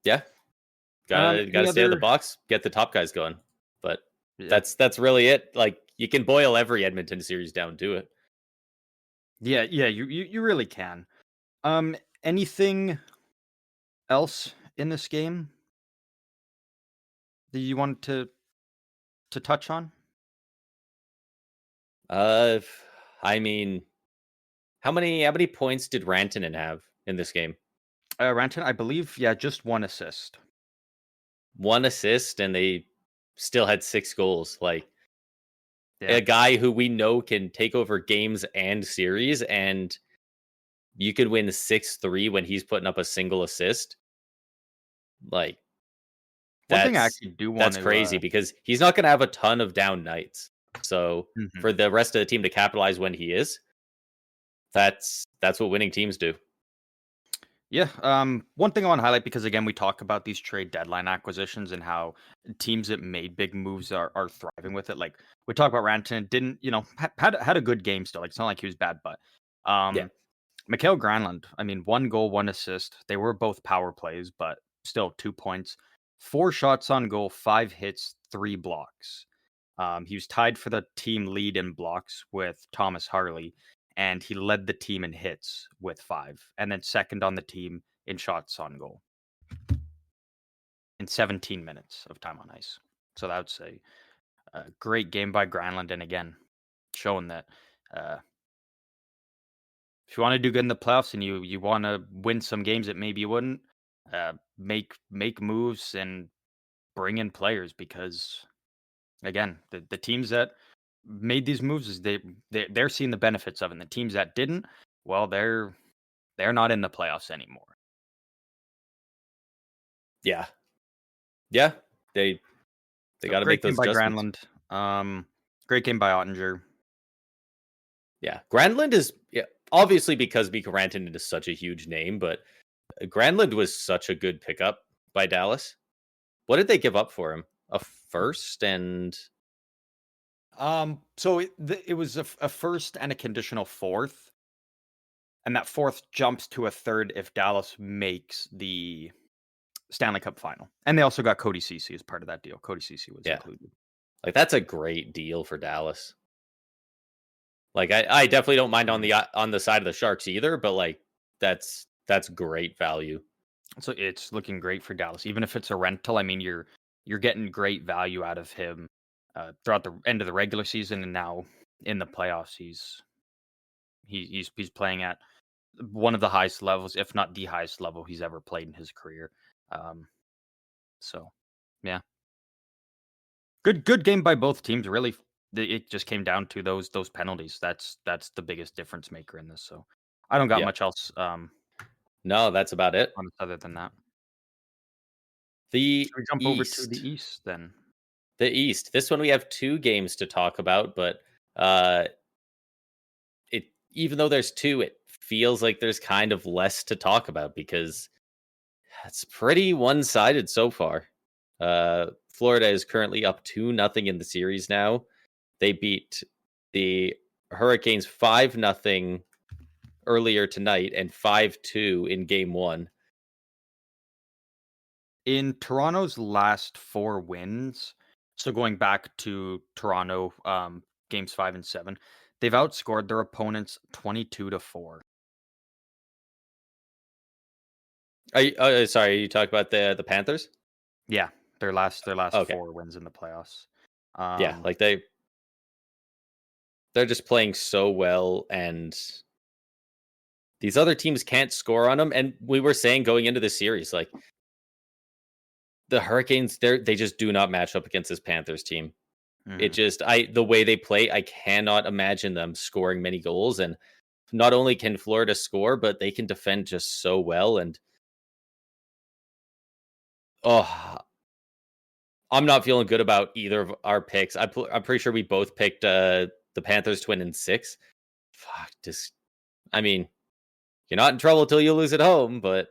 S1: yeah. Gotta
S2: Any
S1: stay out of the
S2: other.
S1: box, get the top guys going. But
S2: Yeah.
S1: that's really it. Like you can boil every Edmonton series down to it.
S2: Yeah, yeah, you really can. Anything else in this game that you wanted to touch on?
S1: I mean, how many points did Rantanen have in this game?
S2: Ranton, I believe, yeah, just 1 assist.
S1: One assist, and they still had 6 goals. Like
S2: Yeah.
S1: a guy who we know can take over games and series, and you could win 6-3 when he's putting up a single assist. Like
S2: One thing I
S1: That's
S2: actually do want
S1: that's
S2: to
S1: crazy because he's not going to have a ton of down nights. So
S2: mhm.
S1: for the rest of the team to capitalize when he is, that's what winning teams do.
S2: Yeah. One thing I want to highlight because again we talk about these trade deadline acquisitions and how teams that made big moves are thriving with it. Like we talk about Rantanen, didn't had a good game still. Like it's not like he was bad, but
S1: Yeah.
S2: Mikael Granlund, I mean, 1 goal, 1 assist. They were both power plays, but still 2 points, 4 shots on goal, 5 hits, 3 blocks. He was tied for the team lead in blocks with Thomas Harley, and he led the team in hits with 5, and then second on the team in shots on goal in 17 minutes of time on ice. So that would say a great game by Granlund, and again, showing that uh, if you want to do good in the playoffs and you want to win some games that maybe you wouldn't, make moves and bring in players because again, the teams that made these moves is they're seeing the benefits of it. And the teams that didn't, well, they're not in the playoffs anymore.
S1: Yeah. Yeah. They
S2: So
S1: got to make
S2: great game
S1: those
S2: by
S1: adjustments.
S2: Granlund. Great game by Ottinger.
S1: Yeah. Granlund is obviously because Mika Rantanen is such a huge name, but Granlund was such a good pickup by Dallas. What did they give up for him? A first and
S2: So it was a first and a conditional fourth, and that fourth jumps to a third if Dallas makes the Stanley Cup final. And they also got Cody Ceci as part of that deal. Cody Ceci was
S1: yeah,
S2: included.
S1: like that's a great deal for Dallas. Like I definitely don't mind on the side of the Sharks either, but like that's great value.
S2: So it's looking great for Dallas. Even if it's a rental, I mean you're getting great value out of him throughout the end of the regular season and now in the playoffs he's playing at one of the highest levels, if not the highest level he's ever played in his career. Um, so yeah. Good game by both teams. Really, it just came down to those penalties. That's the biggest difference maker in this. So I don't got
S1: Yeah.
S2: much else
S1: No, that's about it.
S2: on other than that.
S1: The
S2: Should we jump over to the
S1: East.
S2: East then?
S1: The East. This one we have two games to talk about, but uh it even though there's two, it feels like there's kind of less to talk about because it's pretty one-sided so far. Florida is currently up 2-0 in the series now. They beat the Hurricanes 5-0 earlier tonight and 5-2 in game 1.
S2: In Toronto's last 4 wins, so going back to Toronto, games 5 and 7, they've outscored their opponents 22-4.
S1: Are you, sorry, you talk about the Panthers?
S2: Yeah, their last
S1: Okay.
S2: 4 wins in the playoffs.
S1: Yeah, like they're just playing so well and these other teams can't score on them. And we were saying going into the series, like the Hurricanes, they just do not match up against this Panthers team. It
S2: Mhm.
S1: just the way they play, I cannot imagine them scoring many goals. And not only can Florida score, but they can defend just so well. And oh, I'm not feeling good about either of our picks. I'm pretty sure we both picked the Panthers to win in 6. Fuck, just I mean, you're not in trouble till you lose at home, but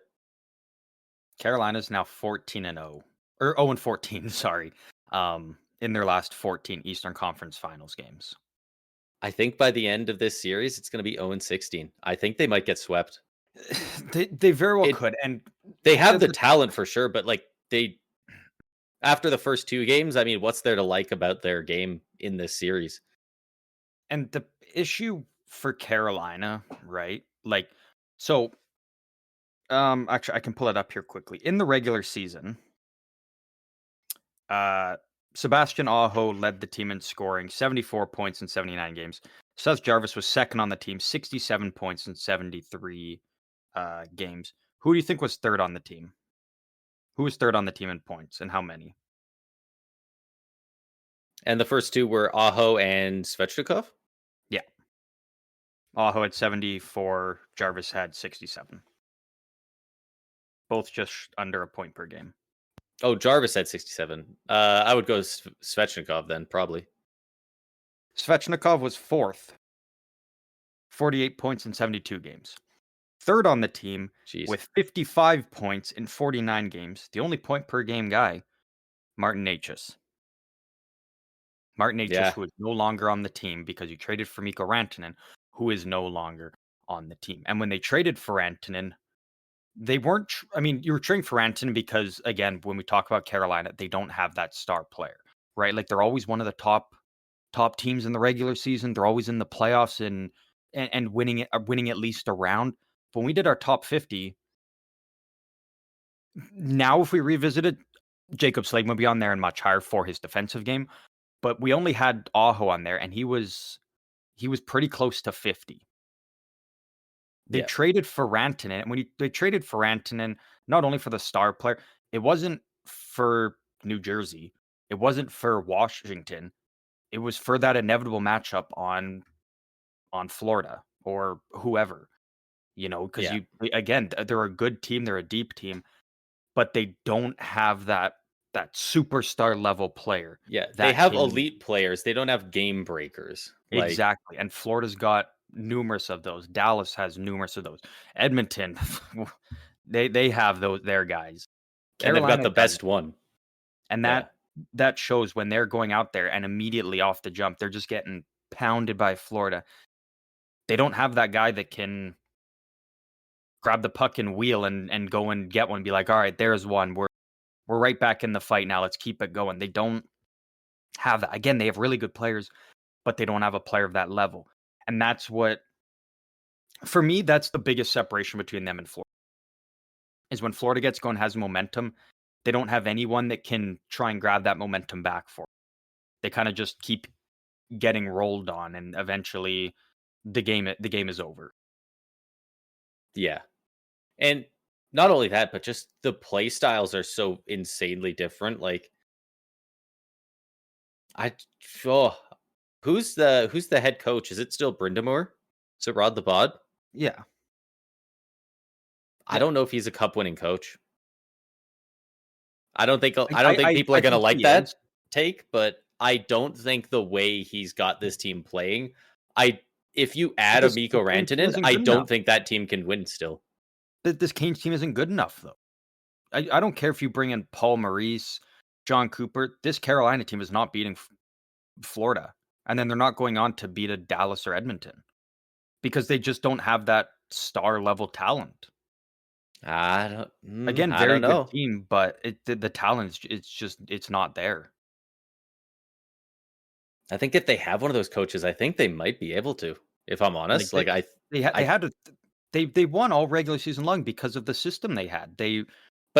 S2: Carolina's now 14-0 or 0-14, sorry. In their last 14 Eastern Conference Finals games.
S1: I think by the end of this series, it's going to be 0-16. I think they might get swept.
S2: They very well
S1: It
S2: could, and
S1: They have the
S2: the
S1: talent for sure, but like they after the first 2 games, I mean, what's there to like about their game in this series?
S2: and the issue for Carolina, right? Like, so actually I can pull it up here quickly. In the regular season, uh Sebastian Aho led the team in scoring 74 points in 79 games. Seth Jarvis was second on the team, 67 points in 73 games. Who do you think was third on the team? Who was third on the team in points and how many?
S1: And the first 2 were Aho and Svechnikov.
S2: Yeah. Aho had 74, Jarvis had 67. Both just under a point per game.
S1: Oh, Jarvis had 67. I would go Svechnikov then, probably.
S2: Svechnikov was fourth, 48 points in 72 games. Third on the team
S1: Jeez.
S2: with 55 points in 49 games, the only point per game guy, Martin Necas. Martin Necas,
S1: Yeah.
S2: who is no longer on the team because you traded for Mikko Rantanen, who is no longer on the team. And when they traded for Rantanen, they weren't. I mean, you were trading for Rantanen because, again, when we talk about Carolina, they don't have that star player, right? Like they're always one of the top teams in the regular season. They're always in the playoffs and winning at least a round. When we did our top 50, now if we revisit it, Jacob Slayton would be on there and much higher for his defensive game. But we only had Aho on there, and he was pretty close to 50. They
S1: Yeah.
S2: traded for Rantanen, and they traded for Rantanen, not only for the star player, it wasn't for New Jersey, it wasn't for Washington, it was for that inevitable matchup on Florida or whoever, because
S1: Yeah.
S2: again, they're a good team, they're a deep team, but they don't have that superstar level player
S1: Yeah. They
S2: that
S1: have
S2: can.
S1: elite players. They don't have game breakers. Like,
S2: Exactly, and Florida's got numerous of those. Dallas has numerous of those. Edmonton, they have their guys.
S1: and they've got
S2: Carolina
S1: the
S2: doesn't,
S1: best one.
S2: and
S1: Yeah.
S2: that shows when they're going out there and immediately off the jump, they're just getting pounded by Florida. They don't have that guy that can grab the puck and wheel and go and get one and be like, "All right, there's one. We're right back in the fight now. Let's keep it going." They don't have that. Again, they have really good players, but they don't have a player of that level. And that's what, for me, that's the biggest separation between them and Florida. Is when Florida gets going, has momentum, they don't have anyone that can try and grab that momentum back for 'em. They kind of just keep getting rolled on, and eventually the game is over.
S1: Yeah. And not only that, but just the play styles are so insanely different. Like, I oh, who's the head coach? Is it still Brindamore? Is it Rod the Bod?
S2: Yeah,
S1: I don't know if he's a cup winning coach. I don't think
S2: I
S1: people are
S2: I
S1: gonna
S2: think
S1: like
S2: he is.
S1: that take, but I don't think the way he's got this team playing, I if you add a
S2: The
S1: Mikko
S2: Canes team
S1: Rantanen,
S2: isn't
S1: I
S2: good
S1: don't
S2: enough.
S1: think that team can win still.
S2: This Canes team isn't good enough though. I don't care if you bring in Paul Maurice, John Cooper. This Carolina team is not beating Florida, and then they're not going on to beat a Dallas or Edmonton because they just don't have that star level talent. Again,
S1: I don't
S2: very good
S1: know.
S2: team, but the talent is it's not there.
S1: I think if they have one of those coaches, I think they might be able to. If I'm
S2: Like
S1: honest, like
S2: they
S1: I
S2: had a they won all regular season long because of the system they had.
S1: but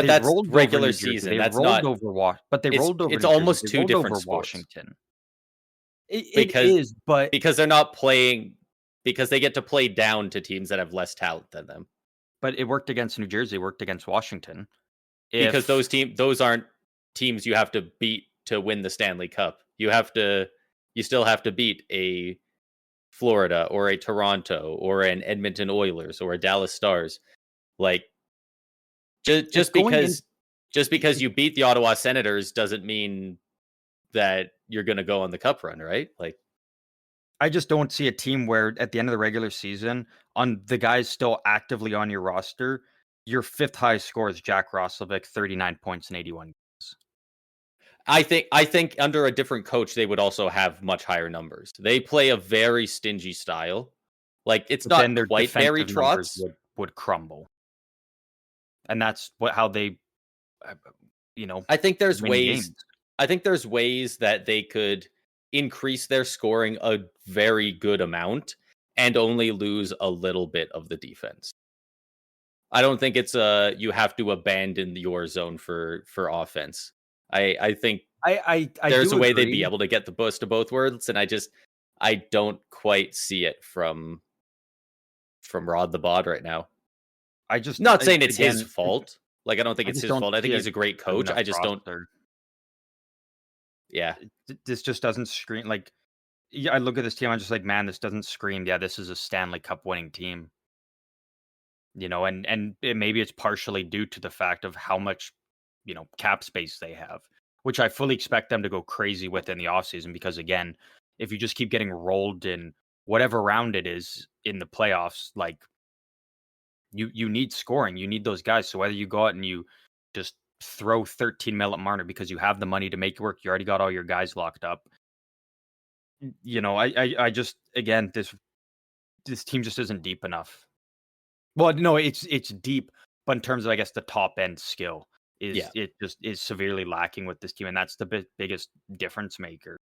S2: They
S1: that's
S2: rolled over
S1: regular
S2: New Jersey.
S1: season.
S2: They
S1: That's
S2: rolled
S1: not.
S2: over but they rolled over
S1: It's
S2: New Jersey.
S1: almost
S2: They
S1: two
S2: rolled
S1: different
S2: over
S1: sports
S2: Washington. It
S1: because
S2: is, but
S1: they're not playing because they get to play down to teams that have less talent than them.
S2: it worked against New Jersey, it worked against Washington.
S1: Because
S2: If
S1: those aren't teams you have to beat to win the Stanley Cup. You still have to beat a Florida or a Toronto or an Edmonton Oilers or a Dallas Stars. Like just
S2: if
S1: just
S2: going in
S1: because just because you beat the Ottawa Senators doesn't mean that you're going to go on the cup run, right? Like
S2: I just don't see a team where at the end of the regular season, on the guys still actively on your roster, your fifth highest score is Jack Roslovic, 39 points in 81 games.
S1: I think under a different coach they would also have much higher numbers. They play a very stingy style. Like it's
S2: But then
S1: not
S2: their
S1: quite Barry
S2: defensive numbers
S1: Trotz,
S2: would crumble. And that's how they, uh, you know,
S1: I think there's
S2: win
S1: ways
S2: games.
S1: I think there's ways that they could increase their scoring a very good amount and only lose a little bit of the defense. I don't think it's you have to abandon your zone for offense. I think
S2: I
S1: there's
S2: do
S1: a way they'd be
S2: agree.
S1: able to get the bust to both worlds, and I don't quite see it from Rod the Bod right now.
S2: I just
S1: Not saying it's his
S2: again,
S1: fault. Like I don't think
S2: I
S1: it's
S2: just
S1: his
S2: don't
S1: fault. I
S2: see
S1: think
S2: a
S1: he's a great
S2: good
S1: coach.
S2: enough
S1: I just don't.
S2: roster.
S1: Yeah,
S2: This just doesn't scream like. Yeah, I look at this team. I'm just like, man, this doesn't scream. Yeah, this is a Stanley Cup winning team. And maybe it's partially due to the fact of how much cap space they have, which I fully expect them to go crazy with in the offseason because, again, if you just keep getting rolled in whatever round it is in the playoffs, like you need scoring. You need those guys. So whether you go out and you just throw 13 mil at Marner because you have the money to make it work, you already got all your guys locked up. I just, again, this team just isn't deep enough. Well, no, it's deep, but in terms of, I guess, the top end skill it just is severely lacking with this team, and that's the biggest difference maker.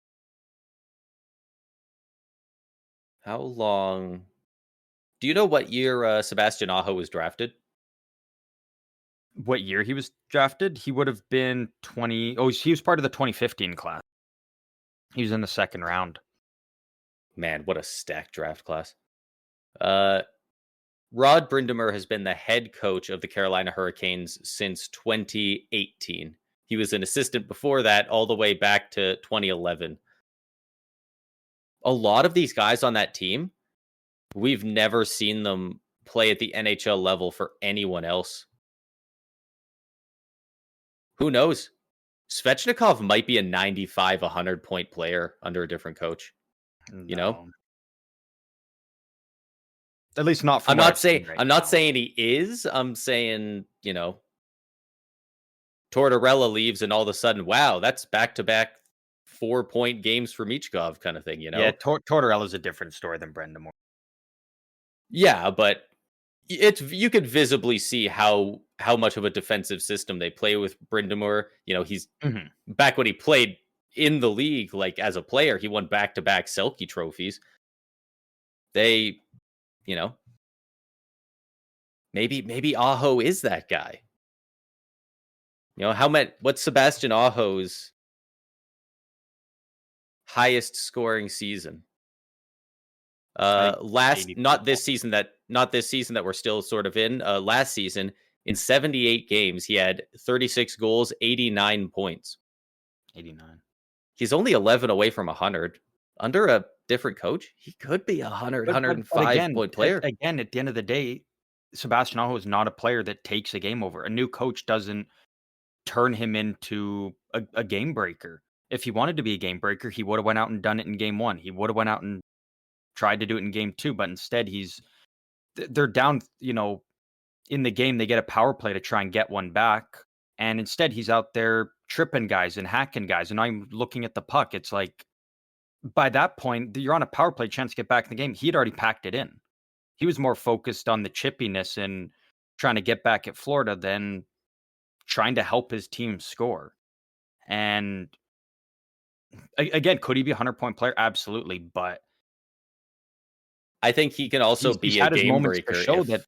S1: How long? Do you know what year Sebastian Aho was drafted?
S2: What year he was drafted? He would have been 20. Oh, he was part of the 2015 class. He was in the second round.
S1: Man, what a stacked draft class. Rod Brind'Amour has been the head coach of the Carolina Hurricanes since 2018. He was an assistant before that, all the way back to 2011. A lot of these guys on that team, we've never seen them play at the NHL level for anyone else. Who knows? Svechnikov might be a 95, 100 point player under a different coach. You know?
S2: At least not from
S1: I'm
S2: what
S1: not
S2: I've seen
S1: saying
S2: right
S1: I'm
S2: now.
S1: not saying he is. I'm saying, Tortorella leaves and all of a sudden, wow, that's back-to-back 4-point games for Michkov kind of thing,
S2: Yeah, Tortorella's a different story than Brendan Moore.
S1: Yeah, but you could visibly see how much of a defensive system they play with Brind'Amour. He's back when he played in the league, like as a player, he won back-to-back Selke trophies. They, maybe Aho is that guy. What's Sebastian Aho's highest scoring season? Not this season that we're still sort of in. Last season, in 78 games, he had 36 goals, 89 points.
S2: 89.
S1: He's only 11 away from 100. Under a different coach, he could be 100, 105 point player.
S2: Again, at the end of the day, Sebastian Aho is not a player that takes a game over. A new coach doesn't turn him into a game breaker. If he wanted to be a game breaker, he would have went out and done it in game 1. He would have went out and tried to do it in game 2, but instead they're down, in the game. They get a power play to try and get one back, and instead he's out there tripping guys and hacking guys, and I'm looking at the puck. It's like, by that point, you're on a power play chance to get back in the game. He'd already packed it in. He was more focused on the chippiness and trying to get back at Florida than trying to help his team score. And again, could he be a 100-point player? Absolutely, but
S1: I think he can also be a game breaker.
S2: To show that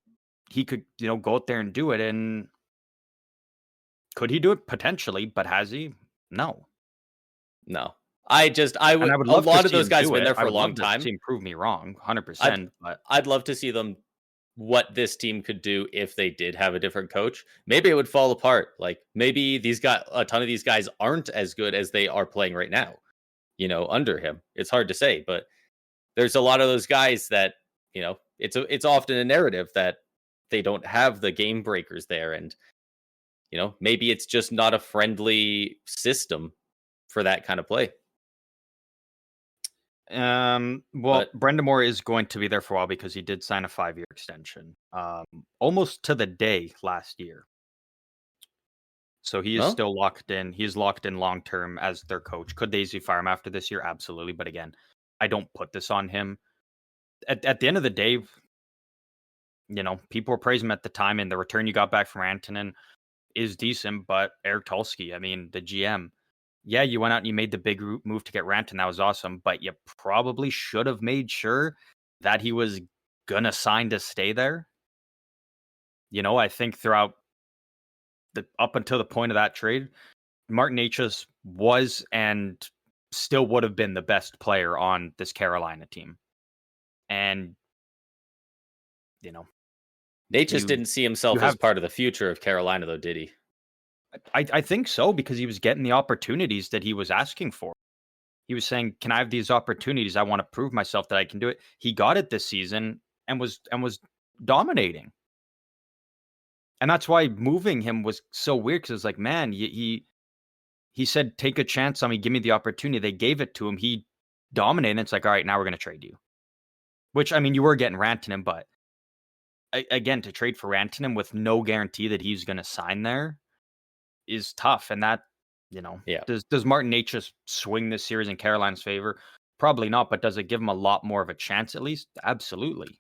S2: he could, go out there and do it. And could he do it? Potentially, but has he? No.
S1: I would. A lot of those guys have been there for a long time.
S2: To prove me wrong, 100%. But
S1: I'd love to see them. What this team could do if they did have a different coach. Maybe it would fall apart. Like maybe a ton of these guys aren't as good as they are playing right now. Under him, it's hard to say, but there's a lot of those guys that it's often a narrative that they don't have the game breakers there, and maybe it's just not a friendly system for that kind of play.
S2: Brendan Moore is going to be there for a while because he did sign a 5-year extension, almost to the day last year. So he is still locked in. He's locked in long term as their coach. Could they easily fire him after this year? Absolutely. But again, I don't put this on him. At the end of the day, people were praising him at the time, and the return you got back from Rantanen is decent. But Eric Tulsky, the GM, yeah, you went out and you made the big move to get Rantanen. That was awesome. But you probably should have made sure that he was going to sign to stay there. I think throughout up until the point of that trade, Martin Necas was and still would have been the best player on this Carolina team. And,
S1: Necas didn't see himself as part of the future of Carolina, though, did he?
S2: I think so, because he was getting the opportunities that he was asking for. He was saying, can I have these opportunities? I want to prove myself that I can do it. He got it this season and was dominating. And that's why moving him was so weird, because it's like, man, he said, "Take a chance on me, give me the opportunity." They gave it to him. He dominated. It's like, all right, now we're gonna trade you. Which, I mean, you were getting Rantanen, but again, to trade for Rantanen with no guarantee that he's gonna sign there is tough. And that,
S1: Yeah,
S2: does Martin Necas swing this series in Carolina's favor? Probably not, but does it give him a lot more of a chance at least? Absolutely.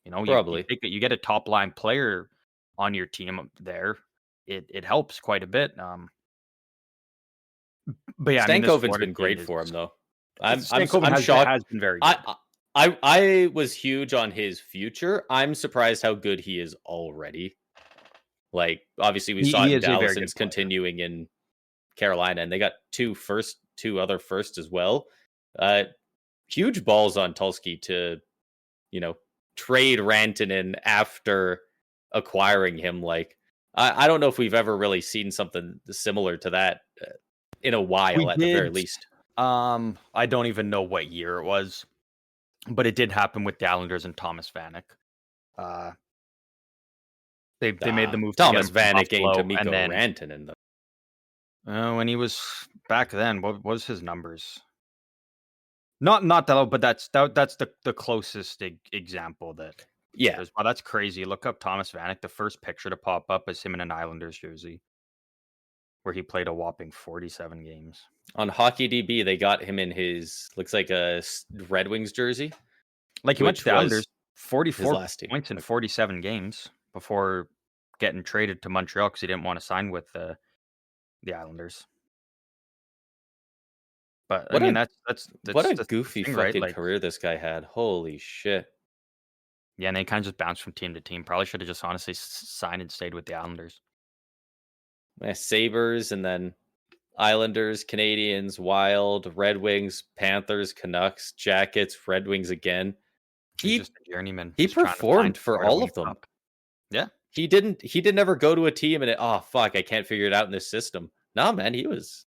S1: probably.
S2: You get a top line player on your team there. It helps quite a bit. But yeah, I mean, this
S1: Stankoven's
S2: Florida
S1: been
S2: team
S1: great for him though.
S2: Stankoven
S1: I'm shocked.
S2: has been very good.
S1: I was huge on his future. I'm surprised how good he is already. Like, obviously we saw it
S2: He
S1: in
S2: is a very
S1: Dallas, and
S2: good
S1: it's
S2: player.
S1: continuing in Carolina, and they got two other firsts as well. Huge balls on Tulski to, trade Rantanen after acquiring him. Like, I don't know if we've ever really seen something similar to that in a
S2: We
S1: while, at the very
S2: did.
S1: least.
S2: I don't even know what year it was, but it did happen with the Islanders and Thomas Vanek. They made the move to get
S1: Thomas
S2: him from
S1: Vanek ain't
S2: Buffalo, and
S1: Mikko
S2: then
S1: Rantanen, though.
S2: when he was back then, what was his numbers? Not that low, but that's the closest example that.
S1: Yeah.
S2: Wow, that's crazy. Look up Thomas Vanek. The first picture to pop up is him in an Islanders jersey, where he played a whopping 47 games.
S1: On HockeyDB, they got him in his, looks like a Red Wings jersey.
S2: Like, he went to the Islanders, 44
S1: last team.
S2: points in 47 games before getting traded to Montreal because he didn't want to sign with the Islanders. But I mean, that's
S1: what a
S2: the
S1: goofy
S2: thing,
S1: fucking
S2: right? Like,
S1: career this guy had. Holy shit.
S2: yeah, and they kind of just bounced from team to team. Probably should have just honestly signed and stayed with the Islanders.
S1: Yeah, Sabres, and then Islanders, Canadians, Wild, Red Wings, Panthers, Canucks, Jackets, Red Wings again.
S2: He's just a journeyman.
S1: He
S2: just trying to find
S1: performed for
S2: Florida
S1: all
S2: win
S1: of them.
S2: Cup. Yeah.
S1: He didn't ever go to a team and oh fuck, I can't figure it out in this system. No, man, he was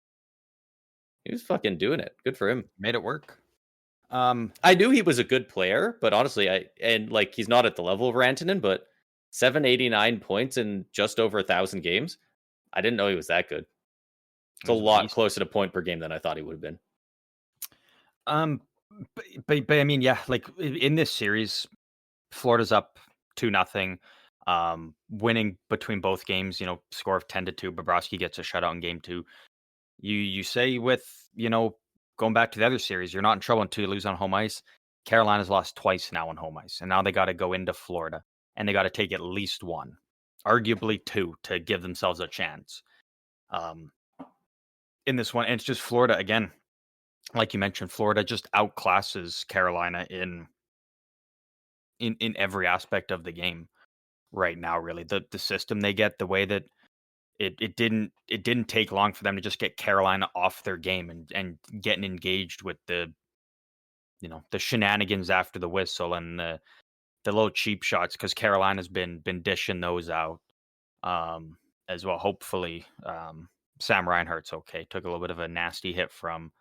S1: fucking doing it. Good for him.
S2: Made it work.
S1: I knew he was a good player, but honestly, he's not at the level of Rantanen, but 789 points in just over 1,000 games. I didn't know he was that good. It's a lot closer to point per game than I thought he would have been.
S2: But I mean, yeah, like in this series, Florida's up 2-0, winning between both games. Score of 10-2. Bobrovsky gets a shutout in game 2. You say with going back to the other series, you're not in trouble until you lose on home ice. Carolina's lost twice now on home ice, and now they got to go into Florida, and they got to take at least one, arguably two, to give themselves a chance. In this one, and it's just Florida again. Like you mentioned, Florida just outclasses Carolina in every aspect of the game right now. Really, the system they get, the way that it didn't take long for them to just get Carolina off their game and getting engaged with the shenanigans after the whistle and the little cheap shots, because Carolina's been dishing those out as well. Hopefully, Sam Reinhart's okay. Took a little bit of a nasty hit from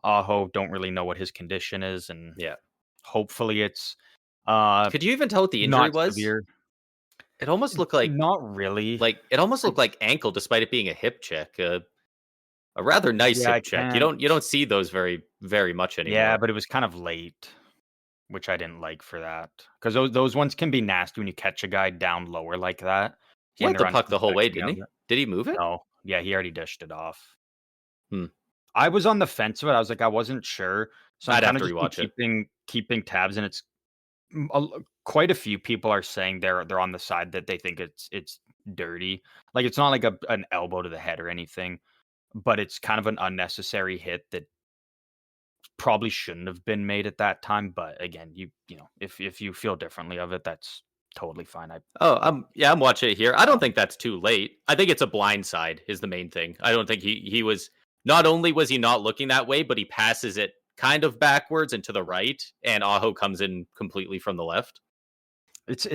S2: Aho. Don't really know what his condition is, and
S1: yeah,
S2: hopefully it's
S1: could you even tell what the injury was?
S2: Severe.
S1: It almost looked like,
S2: not really.
S1: Like, it almost looked like ankle, despite it being a hip check. A rather nice hip check. You don't see those very, very much anymore.
S2: Yeah, but it was kind of late, which I didn't like for that, because those ones can be nasty when you catch a guy down lower like that.
S1: He had the puck the whole way, didn't he? Did he move it?
S2: No. Yeah, he already dished it off.
S1: I
S2: was on the fence of it. I was like, I wasn't sure. So
S1: I'd
S2: I'm
S1: have to rewatch
S2: it. Keeping tabs, and it's quite a few people are saying they're on the side that they think it's dirty. Like, it's not like an elbow to the head or anything, but it's kind of an unnecessary hit that probably shouldn't have been made at that time. But again, if you feel differently of it, that's totally fine.
S1: I'm watching it here. I don't think that's too late. I think it's a blind side is the main thing. I don't think he was, not only was he not looking that way, but he passes it kind of backwards and to the right, and Aho comes in completely from the left.
S2: It's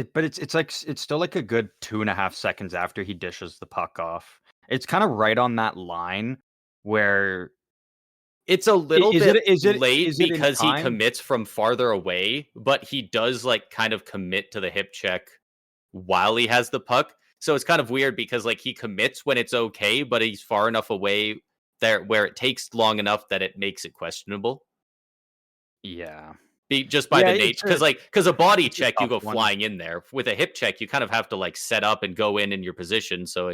S2: still like a good 2.5 seconds after he dishes the puck off. It's kind of right on that line where
S1: it's a little bit late because he
S2: time?
S1: commits from farther away, but he does like kind of commit to the hip check while he has the puck. So it's kind of weird because like he commits when it's okay, but he's far enough away there where it takes long enough that it makes it questionable.
S2: Yeah.
S1: Just by
S2: Yeah,
S1: the nature, because a body
S2: it's a
S1: check you
S2: tough
S1: go
S2: one.
S1: flying in there. With a hip check, you kind of have to like set up and go in your position. So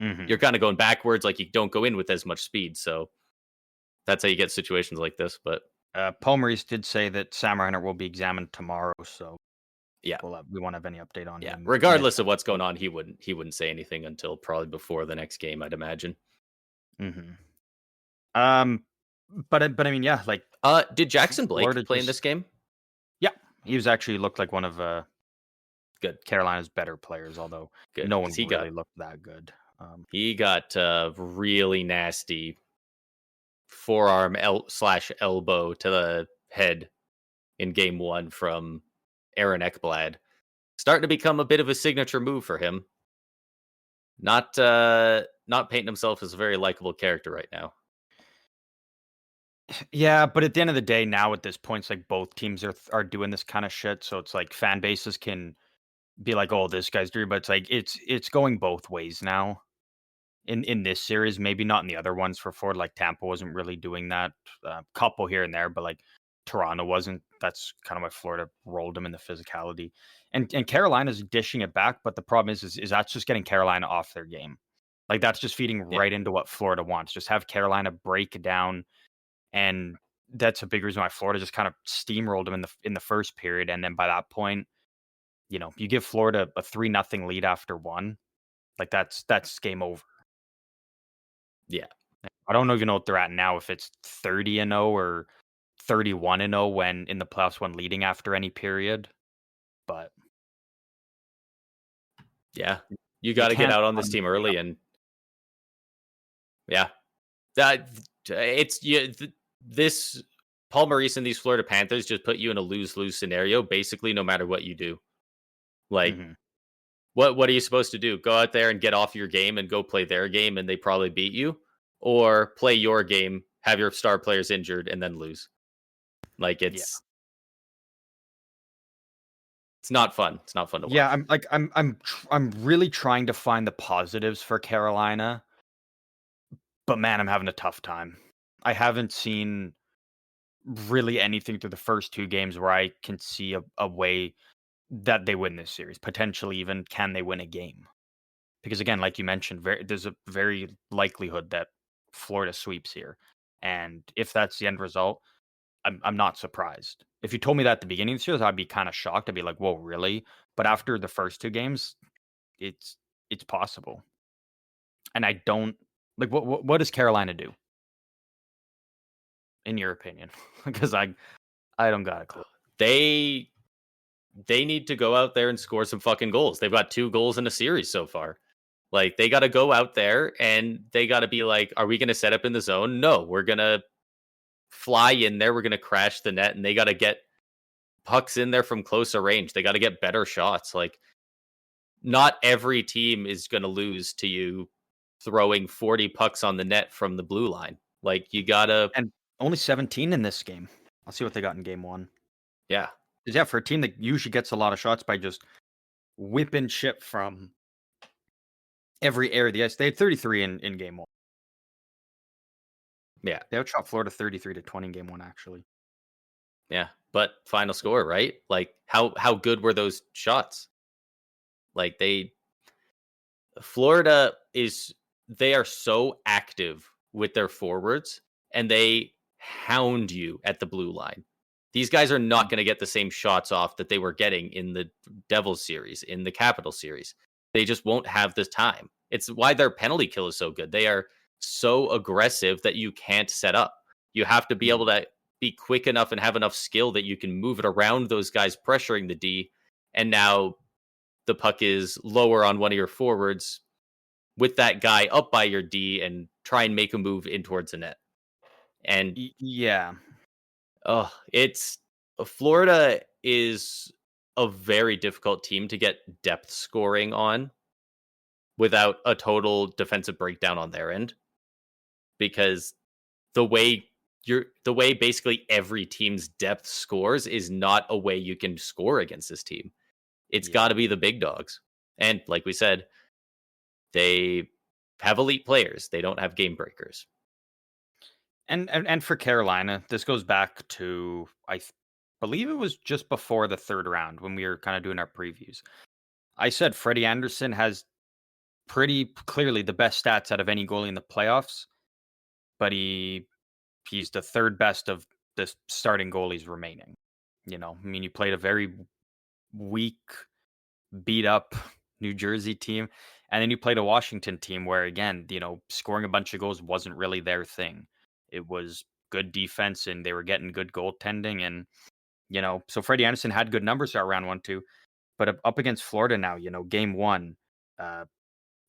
S1: you're
S2: Mhm.
S1: kind of going backwards, like you don't go in with as much speed. So that's how you get situations like this. But
S2: Paul Maurice did say that Sam Reinhart will be examined tomorrow, so
S1: yeah,
S2: we won't have any update on
S1: yeah.
S2: him in this
S1: Regardless of what's going
S2: episode.
S1: on, he wouldn't say anything until probably before the next game, I'd imagine.
S2: Mhm. Um, but I mean, yeah, like
S1: Did Jackson
S2: Florida
S1: Blake play in
S2: just
S1: this game?
S2: yeah, he was actually looked like one of
S1: Good,
S2: Carolina's better players, although
S1: good,
S2: no
S1: because
S2: one really looked that good.
S1: he got really nasty forearm slash elbow to the head in game one from Aaron Ekblad. Starting to become a bit of a signature move for him. Not painting himself as a very likable character right now.
S2: Yeah, but at the end of the day, now at this point, it's like both teams are doing this kind of shit. So it's like fan bases can be like, "Oh, this guy's dirty," but it's like it's going both ways now. In this series, maybe not in the other ones for Ford. Like Tampa wasn't really doing that. Couple here and there, but like Toronto wasn't. That's kind of why Florida rolled them in the physicality, and Carolina's dishing it back. But the problem is that's just getting Carolina off their game. Like that's just feeding
S1: Yeah,
S2: right into what Florida wants. Just have Carolina break down, and that's a big reason why Florida just kind of steamrolled them in the first period. And then by that point, you give Florida a 3-0 lead after one, like that's game over.
S1: yeah,
S2: I don't even know what they're at now, if it's 30-0 or 31-0 when in the playoffs when leading after any period, but
S1: yeah. You
S2: you
S1: got to get
S2: can't
S1: out on this
S2: run
S1: team
S2: way up.
S1: early, and yeah, that it's this Paul Maurice and these Florida Panthers just put you in a lose-lose scenario, basically, no matter what you do. Like,
S2: Mhm.
S1: what are you supposed to do? Go out there and get off your game and go play their game, and they probably beat you, or play your game, have your star players injured, and then lose. Like
S2: Yeah.
S1: it's not fun. It's not fun to
S2: Yeah,
S1: watch.
S2: I'm really trying to find the positives for Carolina, but man, I'm having a tough time. I haven't seen really anything through the first 2 games where I can see a way that they win this series. Potentially even can they win a game? Because again, like you mentioned, there's a very likelihood that Florida sweeps here. And if that's the end result, I'm not surprised. If you told me that at the beginning of the series, I'd be kind of shocked. I'd be like, "Whoa, really?" But after the first 2 games, it's it's possible. And I don't like what does Carolina do in your opinion? Because I don't got a clue.
S1: They they need to go out there and score some fucking goals. They've got 2 goals in a series so far. Like they got to go out there and they got to be like, are we going to set up in the zone? No, we're going to fly in there. We're going to crash the net, and they got to get pucks in there from closer range. They got to get better shots. Like not every team is going to lose to you throwing 40 pucks on the net from the blue line. Like you got to
S2: And only 17 in this game. I'll see what they got in game 1.
S1: yeah.
S2: 'Cause yeah, for a team that usually gets a lot of shots by just whipping shit from every area of the ice, they had 33 in game 1.
S1: Yeah.
S2: They outshot Florida 33-20 in game 1, actually.
S1: Yeah. But final score, right? Like how good were those shots? Like Florida is they are so active with their forwards, and they hound you at the blue line. These guys are not going to get the same shots off that they were getting in the Devils series, in the Capital series. They just won't have the time. It's why their penalty kill is so good. They are so aggressive that you can't set up. You have to be able
S2: Mhm.
S1: to be quick enough and have enough skill that you can move it around those guys pressuring the D. And now the puck is lower on one of your forwards with that guy up by your D and try and make a move in towards the net. And
S2: Yeah.
S1: oh, it's Florida is a very difficult team to get depth scoring on without a total defensive breakdown on their end, because the way the way basically every team's depth scores is not a way you can score against this team. It's
S2: Yeah.
S1: got to be the big dogs. And like we said, they have elite players. They don't have game breakers.
S2: And for Carolina, this goes back to believe it was just before the third round when we were kind of doing our previews. I said Freddie Anderson has pretty clearly the best stats out of any goalie in the playoffs, but he's the third best of the starting goalies remaining. I mean, you played a very weak, beat up New Jersey team, and then you played a Washington team where, again, scoring a bunch of goals wasn't really their thing. It was good defense, and they were getting good goaltending, and so Freddie Anderson had good numbers throughout round 1, 2, but up against Florida now, game 1,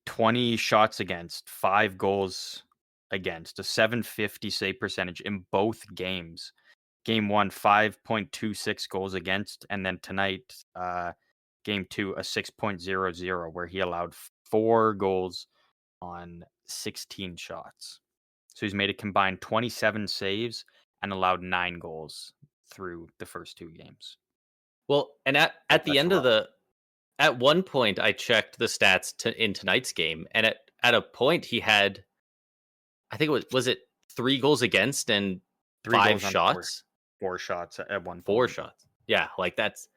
S2: 20 shots against, 5 goals against, a 750 save percentage in both games. Game 1, 5.26 goals against, and then tonight, game 2, a 6.00, where he allowed 4 goals on 16 shots. So he's made a combined 27 saves and allowed 9 goals through the first 2 games.
S1: Well, and at the end of at one point, I checked the stats in tonight's game, and at a point he had, I think it was it 3 goals against and 5 shots,
S2: 4 shots at one point.
S1: 4 shots. Yeah, like that's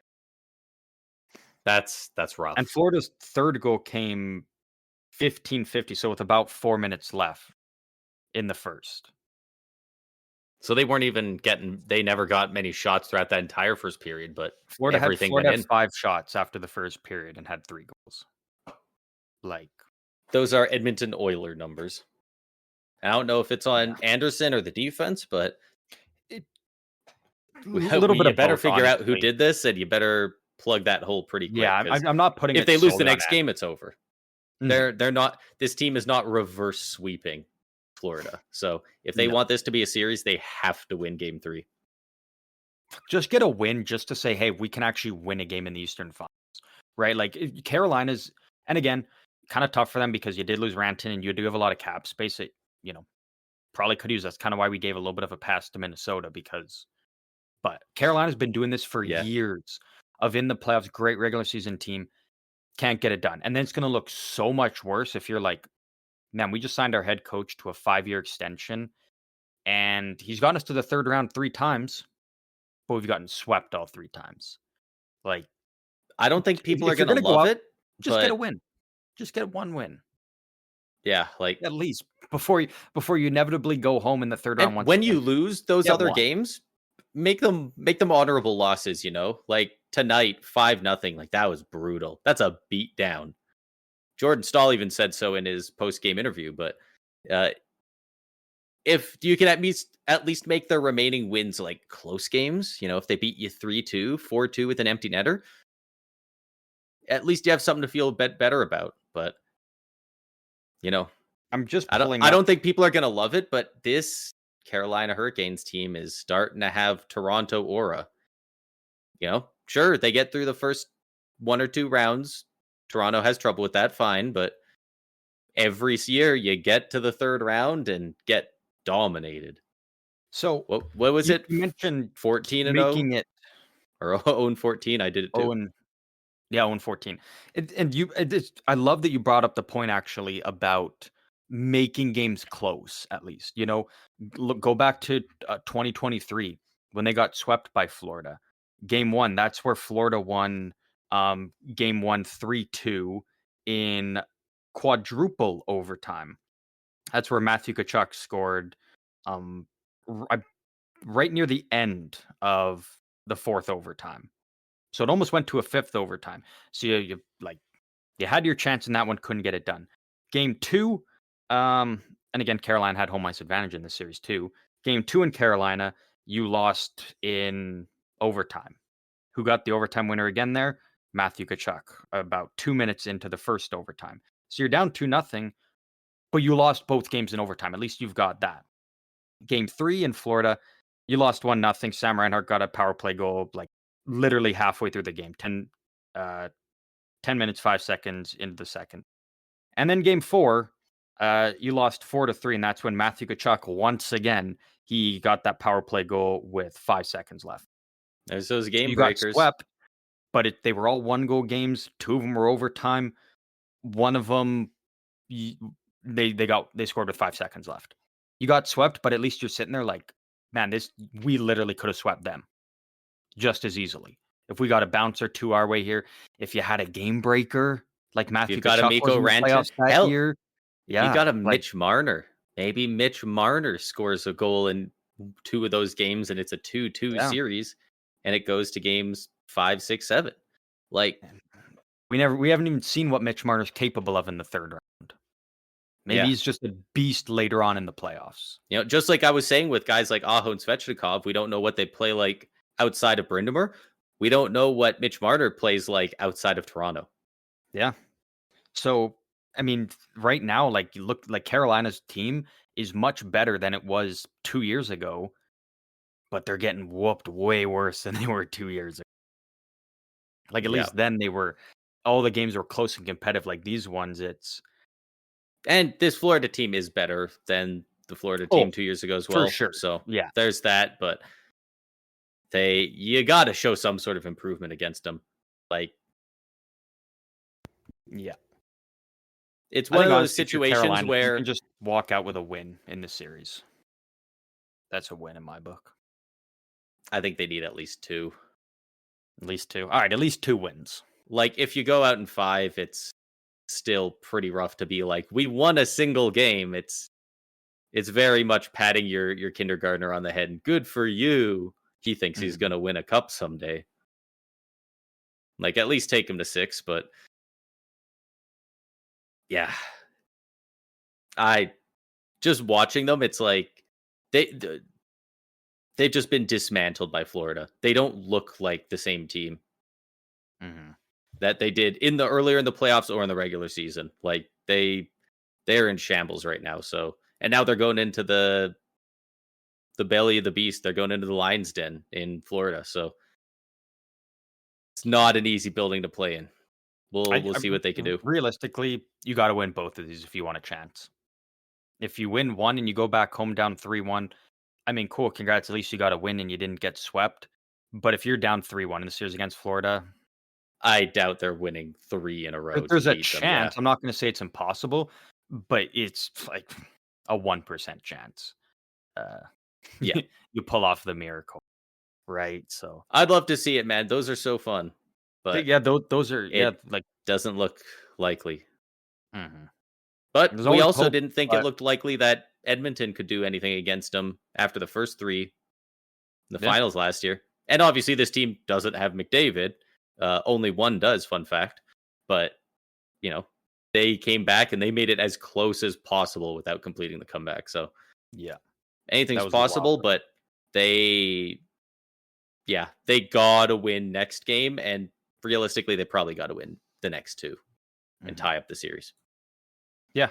S1: rough.
S2: And Florida's third goal came 15:50, so with about 4 minutes left in the first.
S1: So they weren't even they never got many shots throughout that entire first period, but
S2: Florida
S1: everything
S2: had 5 shots after the first period and had 3 goals. Like,
S1: those are Edmonton Oiler numbers. I don't know if it's on Anderson or the defense, but
S2: a little bit
S1: you
S2: of
S1: better
S2: both,
S1: figure out who
S2: honestly.
S1: did this, and you better plug that hole pretty quick.
S2: Yeah, I'm not putting
S1: if
S2: it
S1: they lose the
S2: solely on
S1: next game, it's over.
S2: Mhm.
S1: They're not. This team is not reverse sweeping Florida. So if they want this to be a series, they have to win Game 3.
S2: Just get a win, just to say, hey, we can actually win a game in the Eastern Finals, right? Like Carolina's, and again, kind of tough for them because you did lose Ranton and you do have a lot of cap space that probably could use. That's kind of why we gave a little bit of a pass to Minnesota but Carolina's been doing this for years of in the playoffs, great regular season team, can't get it done. And then it's going to look so much worse if you're like, man, we just signed our head coach to a 5-year extension and he's gotten us to the third round 3 times, but we've gotten swept all 3 times. Like,
S1: I don't think people are
S2: if you're
S1: going to
S2: gonna
S1: love
S2: go out,
S1: it.
S2: just get a win. Just get 1 win.
S1: Yeah, like
S2: at least before you inevitably go home in the third round.
S1: When you lose those other games, make them honorable losses. Like tonight, 5-0. Like that was brutal. That's a beat down. Jordan Stahl even said so in his post game interview. But if you can at least make the remaining wins like close games, if they beat you 3-2, 4-2 with an empty netter, at least you have something to feel a bit better about. But
S2: I'm just
S1: I don't think people are going to love it, but this Carolina Hurricanes team is starting to have Toronto aura. Sure, they get through the first 1 or 2 rounds. Toronto has trouble with that, fine, but every year you get to the third round and get dominated.
S2: So
S1: what was it?
S2: You mentioned
S1: 14-0,
S2: making it
S1: or 0-14. I did it too.
S2: 0-14. I love that you brought up the point actually about making games close. At least go back to 2023 when they got swept by Florida. Game 1, that's where Florida won. Game 1 3-2 in quadruple overtime. That's where Matthew Tkachuk scored right near the end of the 4th overtime. So it almost went to a 5th overtime. So you had your chance in that one, couldn't get it done. Game 2, and again, Carolina had home ice advantage in this series too. Game 2 in Carolina, you lost in overtime. Who got the overtime winner again there? Matthew Tkachuk, about 2 minutes into the first overtime. So you're down 2-0, but you lost both games in overtime. At least you've got that. Game 3 in Florida, you lost 1-0. Sam Reinhart got a power play goal like literally halfway through the game, 10 minutes, 5 seconds into the second. And then game 4, you lost 4-3, and that's when Matthew Tkachuk, once again, he got that power play goal with 5 seconds left.
S1: There's those game
S2: you
S1: breakers.
S2: Got swept, but they were all 1-goal games. 2 of them were overtime. One of them, they scored with 5 seconds left. You got swept, but at least you're sitting there like, man, we literally could have swept them just as easily. If we got a bouncer 2 our way here, if you had a game breaker like Matthew
S1: You've got a
S2: Tkachuk was
S1: Mikko
S2: in the
S1: Rantanen.
S2: playoffs that
S1: Hell,
S2: year,
S1: if you got a
S2: like
S1: Mitch Marner, maybe Mitch Marner scores a goal in 2 of those games, and it's a 2-2
S2: yeah.
S1: series, and it goes to games 5, 6, 7. Like,
S2: We haven't even seen what Mitch Marner's capable of in the third round. Maybe
S1: yeah.
S2: he's just a beast later on in the playoffs.
S1: Just like I was saying with guys like Aho and Svechnikov, we don't know what they play like outside of Brind'Amour. We don't know what Mitch Marner plays like outside of Toronto.
S2: Yeah. So, I mean, right now, like you look like Carolina's team is much better than it was 2 years ago, but they're getting whooped way worse than they were 2 years ago. Like at
S1: Yeah.
S2: least then all the games were close and competitive. Like these ones,
S1: And this Florida team is better than the Florida team 2 years ago as well.
S2: for sure.
S1: So
S2: Yeah.
S1: there's that, but you got to show some sort of improvement against them. Like,
S2: Yeah.
S1: it's
S2: I
S1: one of
S2: think
S1: those
S2: honestly, if you're
S1: situations
S2: Carolina, you
S1: where
S2: can just walk out with a win in the series. That's a win in my book.
S1: I think they need at least 2.
S2: At least 2. All right, at least 2 wins.
S1: Like, if you go out in 5, it's still pretty rough to be like, we won a single game. It's very much patting your kindergartner on the head and good for you. He thinks he's going to win a cup someday. Like, at least take him to 6, but yeah. I just watching them, it's like they've just been dismantled by Florida. They don't look like the same team that they did earlier in the playoffs or in the regular season. Like they're in shambles right now. So, and now they're going into the belly of the beast. They're going into the lion's den in Florida. So it's not an easy building to play in. We'll see what they can do.
S2: Realistically, you got to win both of these if you want a chance. If you win one and you go back home down 3-1, I mean, cool, congrats. At least you got a win and you didn't get swept. But if you're down 3-1 in the series against Florida,
S1: I doubt they're winning 3 in a row.
S2: there's a
S1: beat
S2: chance.
S1: them, yeah.
S2: I'm not going to say it's impossible, but it's like a 1% chance.
S1: Yeah.
S2: You pull off the miracle, right? So
S1: I'd love to see it, man. Those are so fun. But
S2: yeah, those are like
S1: doesn't look likely.
S2: mhm.
S1: But
S2: There's
S1: we
S2: always
S1: also
S2: hope,
S1: didn't think
S2: but-
S1: it looked likely that Edmonton could do anything against them after the first 3 in the finals last year. And obviously, this team doesn't have McDavid. Only one does, fun fact. But, they came back and they made it as close as possible without completing the comeback. So,
S2: yeah,
S1: anything's
S2: was wild.
S1: possible, but they got to win next game. And realistically, they probably got to win the next 2 and tie up the series.
S2: Yeah,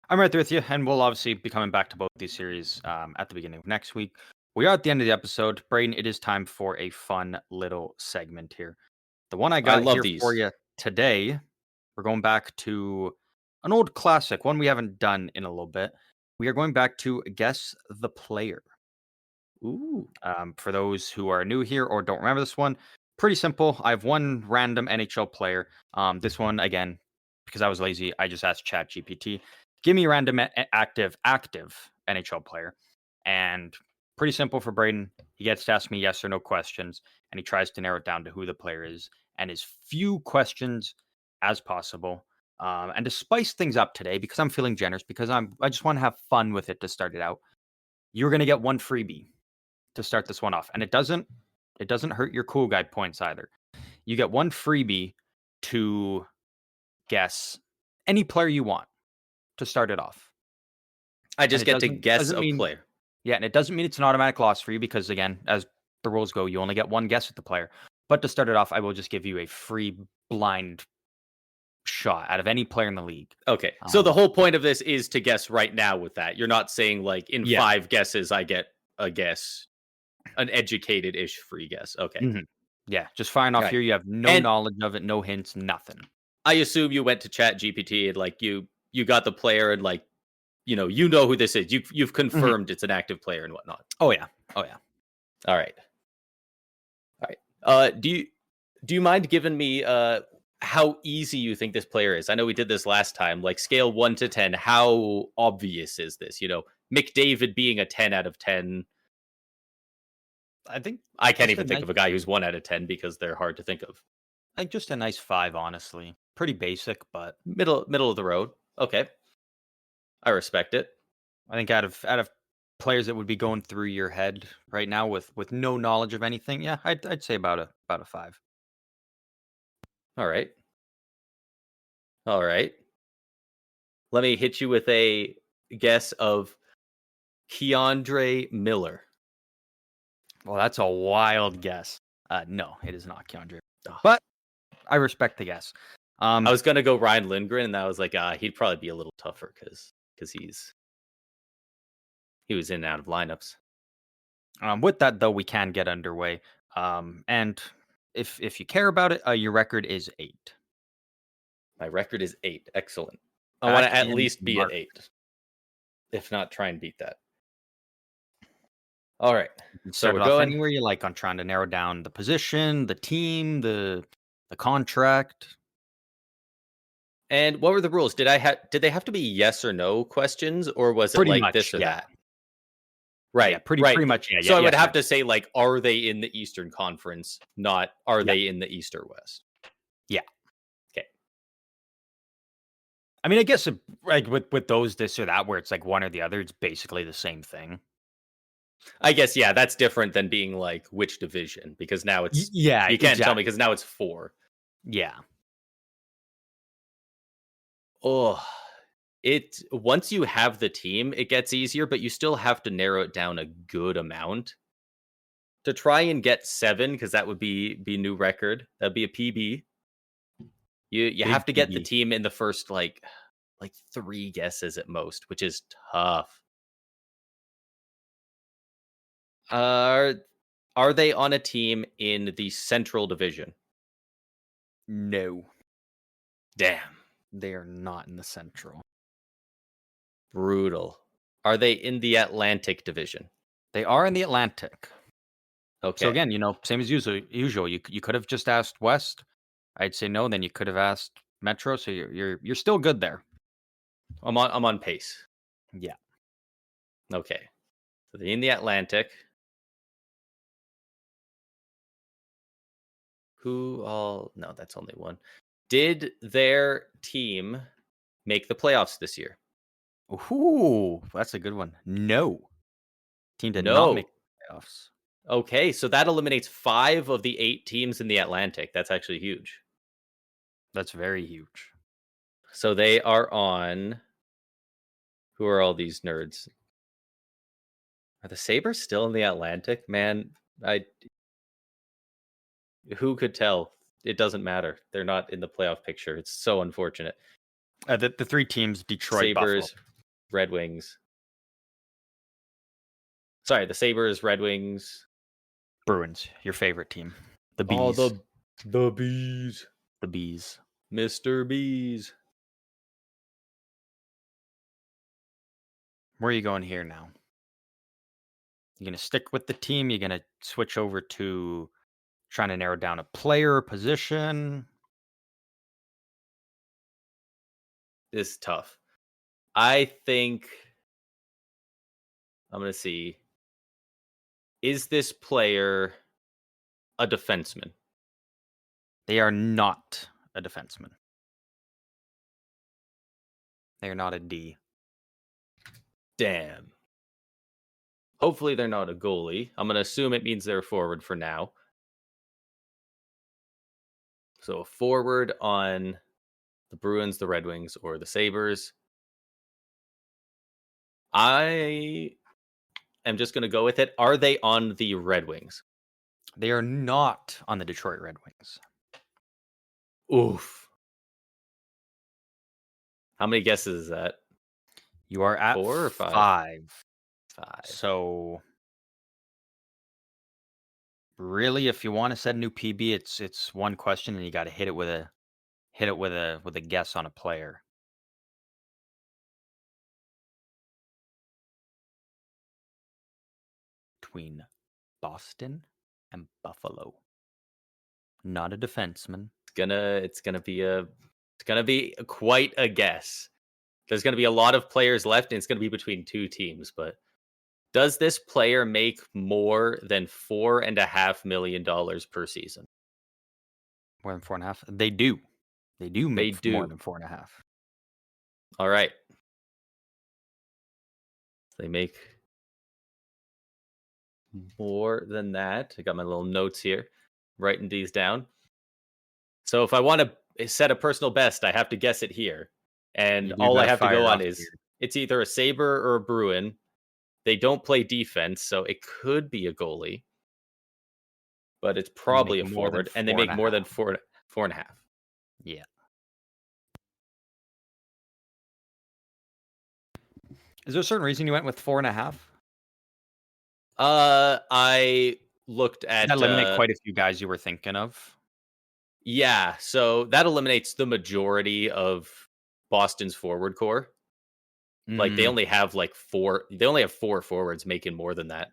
S2: I'm right there with you, and we'll obviously be coming back to both these series at the beginning of next week. We are at the end of the episode. Braden, it is time for a fun little segment here. The one I got here for you today, we're going back to an old classic, one we haven't done in a little bit. We are going back to Guess the Player.
S1: Ooh.
S2: For those who are new here or don't remember this one, pretty simple. I have one random NHL player. This one, again, because I was lazy, I just asked ChatGPT, give me a random active NHL player. And pretty simple for Braden. He gets to ask me yes or no questions, and he tries to narrow it down to who the player is and as few questions as possible. And to spice things up today, because I'm feeling generous, because I just want to have fun with it to start it out, you're going to get one freebie to start this one off. And it doesn't hurt your cool guy points either. You get one freebie to guess any player you want to start it off.
S1: I just get to guess a player.
S2: Yeah, and it doesn't mean it's an automatic loss for you because, again, as the rules go, you only get one guess at the player. But to start it off, I will just give you a free blind shot out of any player in the league.
S1: Okay, so the whole point of this is to guess right now with that. You're not saying, like, in 5 guesses, I get a guess, an educated-ish free guess. Okay.
S2: Mm-hmm. Yeah, just firing off here. You have no knowledge of it, no hints, nothing.
S1: I assume you went to ChatGPT and, like, you got the player and, like, you know who this is. You've confirmed it's an active player and whatnot.
S2: Oh yeah.
S1: All right. Do you mind giving me how easy you think this player is? I know we did this last time. Like scale 1 to 10, how obvious is this? McDavid being a 10 out of 10.
S2: I think
S1: I can't
S2: just a
S1: even think
S2: nice,
S1: of a guy who's 1 out of 10 because they're hard to think of.
S2: like just a nice 5, honestly. Pretty basic, but
S1: Middle of the road. Okay. I respect it.
S2: I think out of players that would be going through your head right now with no knowledge of anything, yeah, I'd say about a 5.
S1: All right. All right. Let me hit you with a guess of Keandre Miller.
S2: Well, that's a wild guess. No, it is not Keandre.
S1: Ugh.
S2: But I respect the guess.
S1: I was gonna go Ryan Lindgren, and I was like, he'd probably be a little tougher because he was in and out of lineups.
S2: With that though, we can get underway. And if you care about it, your record is 8.
S1: My record is 8. Excellent. I want
S2: Back
S1: to at
S2: in
S1: least be at
S2: March.
S1: 8, if not try and beat that. All right.
S2: You can
S1: So
S2: start
S1: we're
S2: it off
S1: going.
S2: anywhere you like on trying to narrow down the position, the team, the contract.
S1: And what were the rules? Did they have to be yes or no questions, or was it
S2: Pretty
S1: like
S2: much,
S1: this or
S2: yeah.
S1: that? Right,
S2: Yeah, pretty
S1: right.
S2: much, yeah,
S1: So I would
S2: yes or
S1: have
S2: no.
S1: to say like, are they in the Eastern Conference? Not are
S2: Yeah.
S1: they in the East or West?
S2: Yeah.
S1: Okay.
S2: I mean, I guess like with those this or that, where it's like one or the other, it's basically the same thing.
S1: I guess yeah, that's different than being like which division, because now it's
S2: Yeah,
S1: you can't tell me
S2: exactly.
S1: because now it's 4.
S2: Yeah.
S1: Oh, it once you have the team, it gets easier, but you still have to narrow it down a good amount to try and get 7, because that would be new record. That'd be a PB. You
S2: Big
S1: have to get the
S2: PB.
S1: team in the first like 3 guesses at most, which is tough. Are are they on a team in the Central Division?
S2: No,
S1: Damn,
S2: they are not in the Central.
S1: brutal. Are they in the Atlantic Division?
S2: They are in the Atlantic. So
S1: Okay.
S2: again, same as usual. You could have just asked West. I'd say no. Then you could have asked Metro. So you're still good there.
S1: I'm on pace.
S2: Yeah.
S1: Okay. So they're in the Atlantic. Who all no, that's only one. Did their team make the playoffs this year?
S2: Ooh, that's a good one. No, team did not make
S1: No.
S2: the playoffs.
S1: Okay, so that eliminates 5 of the 8 teams in the Atlantic. That's actually huge.
S2: That's very huge.
S1: So they are on. Who are all these nerds? Are the Sabres still in the Atlantic? Man, I who could tell? It doesn't matter. They're not in the playoff picture. It's so unfortunate.
S2: The 3 teams: Detroit, Buffalo,
S1: Sabres, Red Wings. Sorry, the Sabres, Red Wings.
S2: Bruins. Your favorite team, the
S1: Oh,
S2: Bees.
S1: the Bees.
S2: The Bees.
S1: Mr. Bees.
S2: Where are you going here now? You're gonna stick with the team. You're gonna switch over to trying to narrow down a player or position.
S1: This is tough. I think I'm gonna see. Is this player a defenseman?
S2: They are not a defenseman. They are not a D.
S1: Damn. Hopefully they're not a goalie. I'm gonna assume it means they're a forward for now. So a forward on the Bruins, the Red Wings, or the Sabres. I am just gonna go with it. Are they on the Red Wings?
S2: They are not on the Detroit Red Wings.
S1: Oof. How many guesses is that?
S2: You are at
S1: 4 or 5?
S2: 5.
S1: 5.
S2: So really, if you want to set a new PB, it's one question, and you got to hit it with a guess on a player. Between Boston and Buffalo. Not a defenseman.
S1: It's gonna be quite a guess. There's gonna be a lot of players left, and it's gonna be between two teams. But does this player make more than $4.5 million per season?
S2: More than 4.5. They do. They do make more
S1: do.
S2: than 4.5.
S1: All right. They make more than that. I got my little notes here, writing these down. So if I want to set a personal best, I have to guess it here. And
S2: You
S1: all I
S2: gotta
S1: have to
S2: fire
S1: go
S2: it
S1: on
S2: off
S1: is
S2: here.
S1: it's either a Sabre or a Bruin. They don't play defense, so it could be a goalie. But it's probably a forward. And they make more than 4.5.
S2: Yeah. Is there a certain reason you went with 4.5?
S1: I looked at
S2: That eliminate quite a few guys you were thinking of.
S1: Yeah, so that eliminates the majority of Boston's forward core. Like they only have four forwards making more than that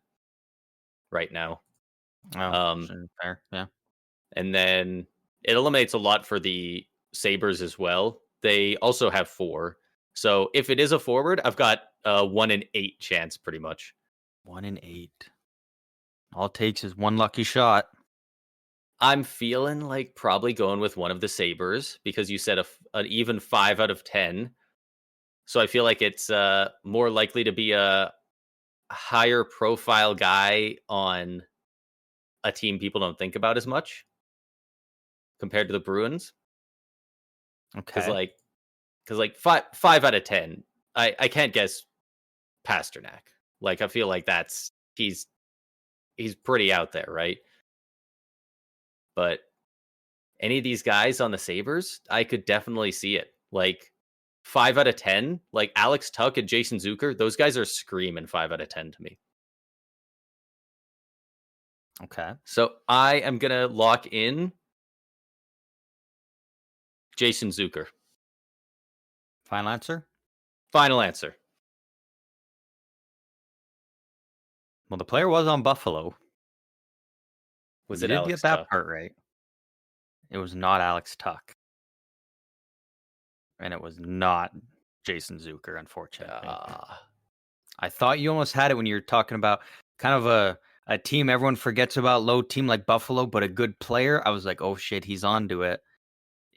S1: right now.
S2: Sure, fair. Yeah.
S1: And then it eliminates a lot for the Sabres as well. They also have 4. So if it is a forward, I've got a 1 in 8 chance pretty much.
S2: 1 in 8. All it takes is one lucky shot.
S1: I'm feeling like probably going with one of the Sabres because you said an even 5 out of 10. So I feel like it's more likely to be a higher profile guy on a team people don't think about as much compared to the Bruins. Because
S2: Okay.
S1: like 5 out of 10, I can't guess Pasternak. Like I feel like he's pretty out there, right? But any of these guys on the Sabres, I could definitely see it. Like 5 out of 10, like Alex Tuck and Jason Zucker, those guys are screaming 5 out of 10 to me.
S2: Okay.
S1: So I am going to lock in Jason Zucker.
S2: Final answer?
S1: Final answer.
S2: Well, the player was on Buffalo.
S1: Was
S2: You
S1: it
S2: did
S1: Alex
S2: get that
S1: Tuck?
S2: part right. It was not Alex Tuck. And it was not Jason Zucker, unfortunately. I thought you almost had it when you were talking about kind of a team everyone forgets about, low team like Buffalo, but a good player. I was like, oh shit, he's onto it.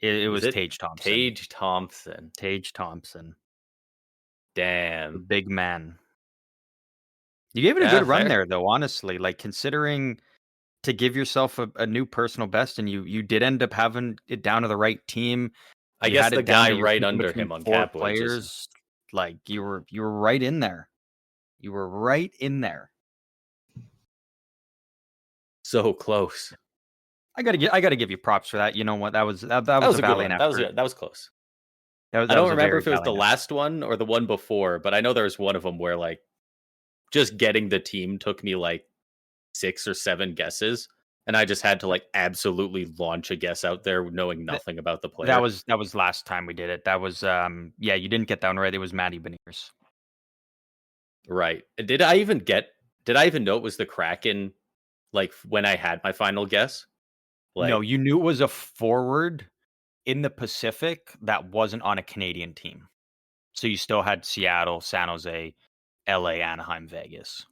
S2: It was Tage Thompson.
S1: Tage Thompson.
S2: The
S1: Damn.
S2: big man. You gave it a good run there, though, honestly. Like, considering to give yourself a new personal best, and you did end up having it down to the right team.
S1: I
S2: You
S1: guess
S2: had
S1: the
S2: it down
S1: guy
S2: to you're
S1: right
S2: picking
S1: under
S2: between
S1: him on
S2: 4
S1: cap
S2: players. Like, you were right in there. You were right in there.
S1: So close.
S2: I gotta give you props for that. You know what? That was a
S1: good
S2: valiant
S1: one.
S2: effort.
S1: That was close.
S2: I
S1: don't remember if it was the last one or the one before, but I know there was one of them where like just getting the team took me like 6 or 7 guesses, and I just had to like absolutely launch a guess out there knowing nothing about the player.
S2: That was last time we did it. That was yeah, you didn't get that one right. It was Matty Beniers.
S1: Right. Did I even know it was the Kraken like when I had my final guess? Like,
S2: no, you knew it was a forward in the Pacific that wasn't on a Canadian team. So you still had Seattle, San Jose, LA, Anaheim, Vegas.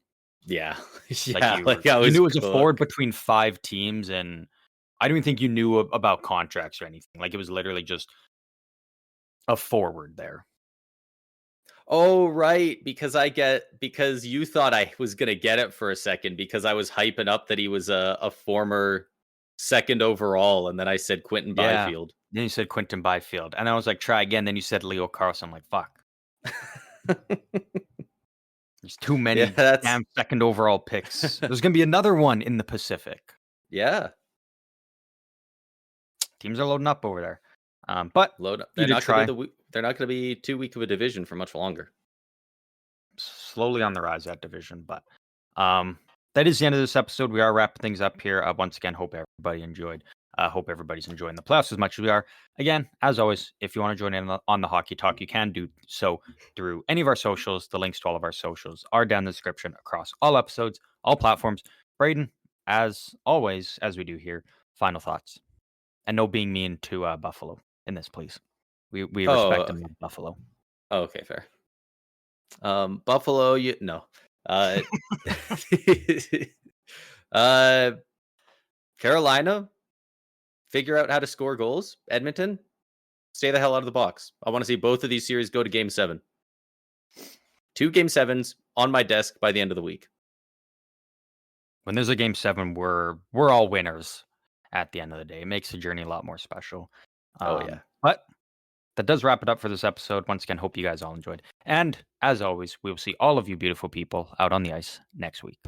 S1: Yeah.
S2: You knew it was a forward between 5 teams, and I don't even think you knew about contracts or anything. Like, it was literally just a forward there.
S1: Oh, right. Because you thought I was going to get it for a second because I was hyping up that he was a former 2nd overall. And then I said Quentin Byfield.
S2: Then you said Quentin Byfield. And I was like, try again. Then you said Leo Carlson. I'm like, fuck. There's too many damn 2nd overall picks. There's going to be another one in the Pacific.
S1: Yeah.
S2: Teams are loading up over there. But
S1: load up. They're not going to be too weak of a division for much longer.
S2: Slowly on the rise, that division. But that is the end of this episode. We are wrapping things up here. Once again, hope everybody enjoyed. Hope everybody's enjoying the playoffs as much as we are. Again, as always, if you want to join in on the Hockey Talk, you can do so through any of our socials. The links to all of our socials are down in the description across all episodes, all platforms. Braden, as always, as we do here, final thoughts. And no being mean to Buffalo in this, please. We respect
S1: Oh,
S2: them in Buffalo.
S1: okay, fair. Buffalo, no. Uh, Carolina, figure out how to score goals. Edmonton, stay the hell out of the box. I want to see both of these series go to Game 7. 2 Game 7s on my desk by the end of the week.
S2: When there's a Game 7, we're all winners at the end of the day. It makes the journey a lot more special.
S1: Oh, yeah.
S2: But that does wrap it up for this episode. Once again, hope you guys all enjoyed. And as always, we will see all of you beautiful people out on the ice next week.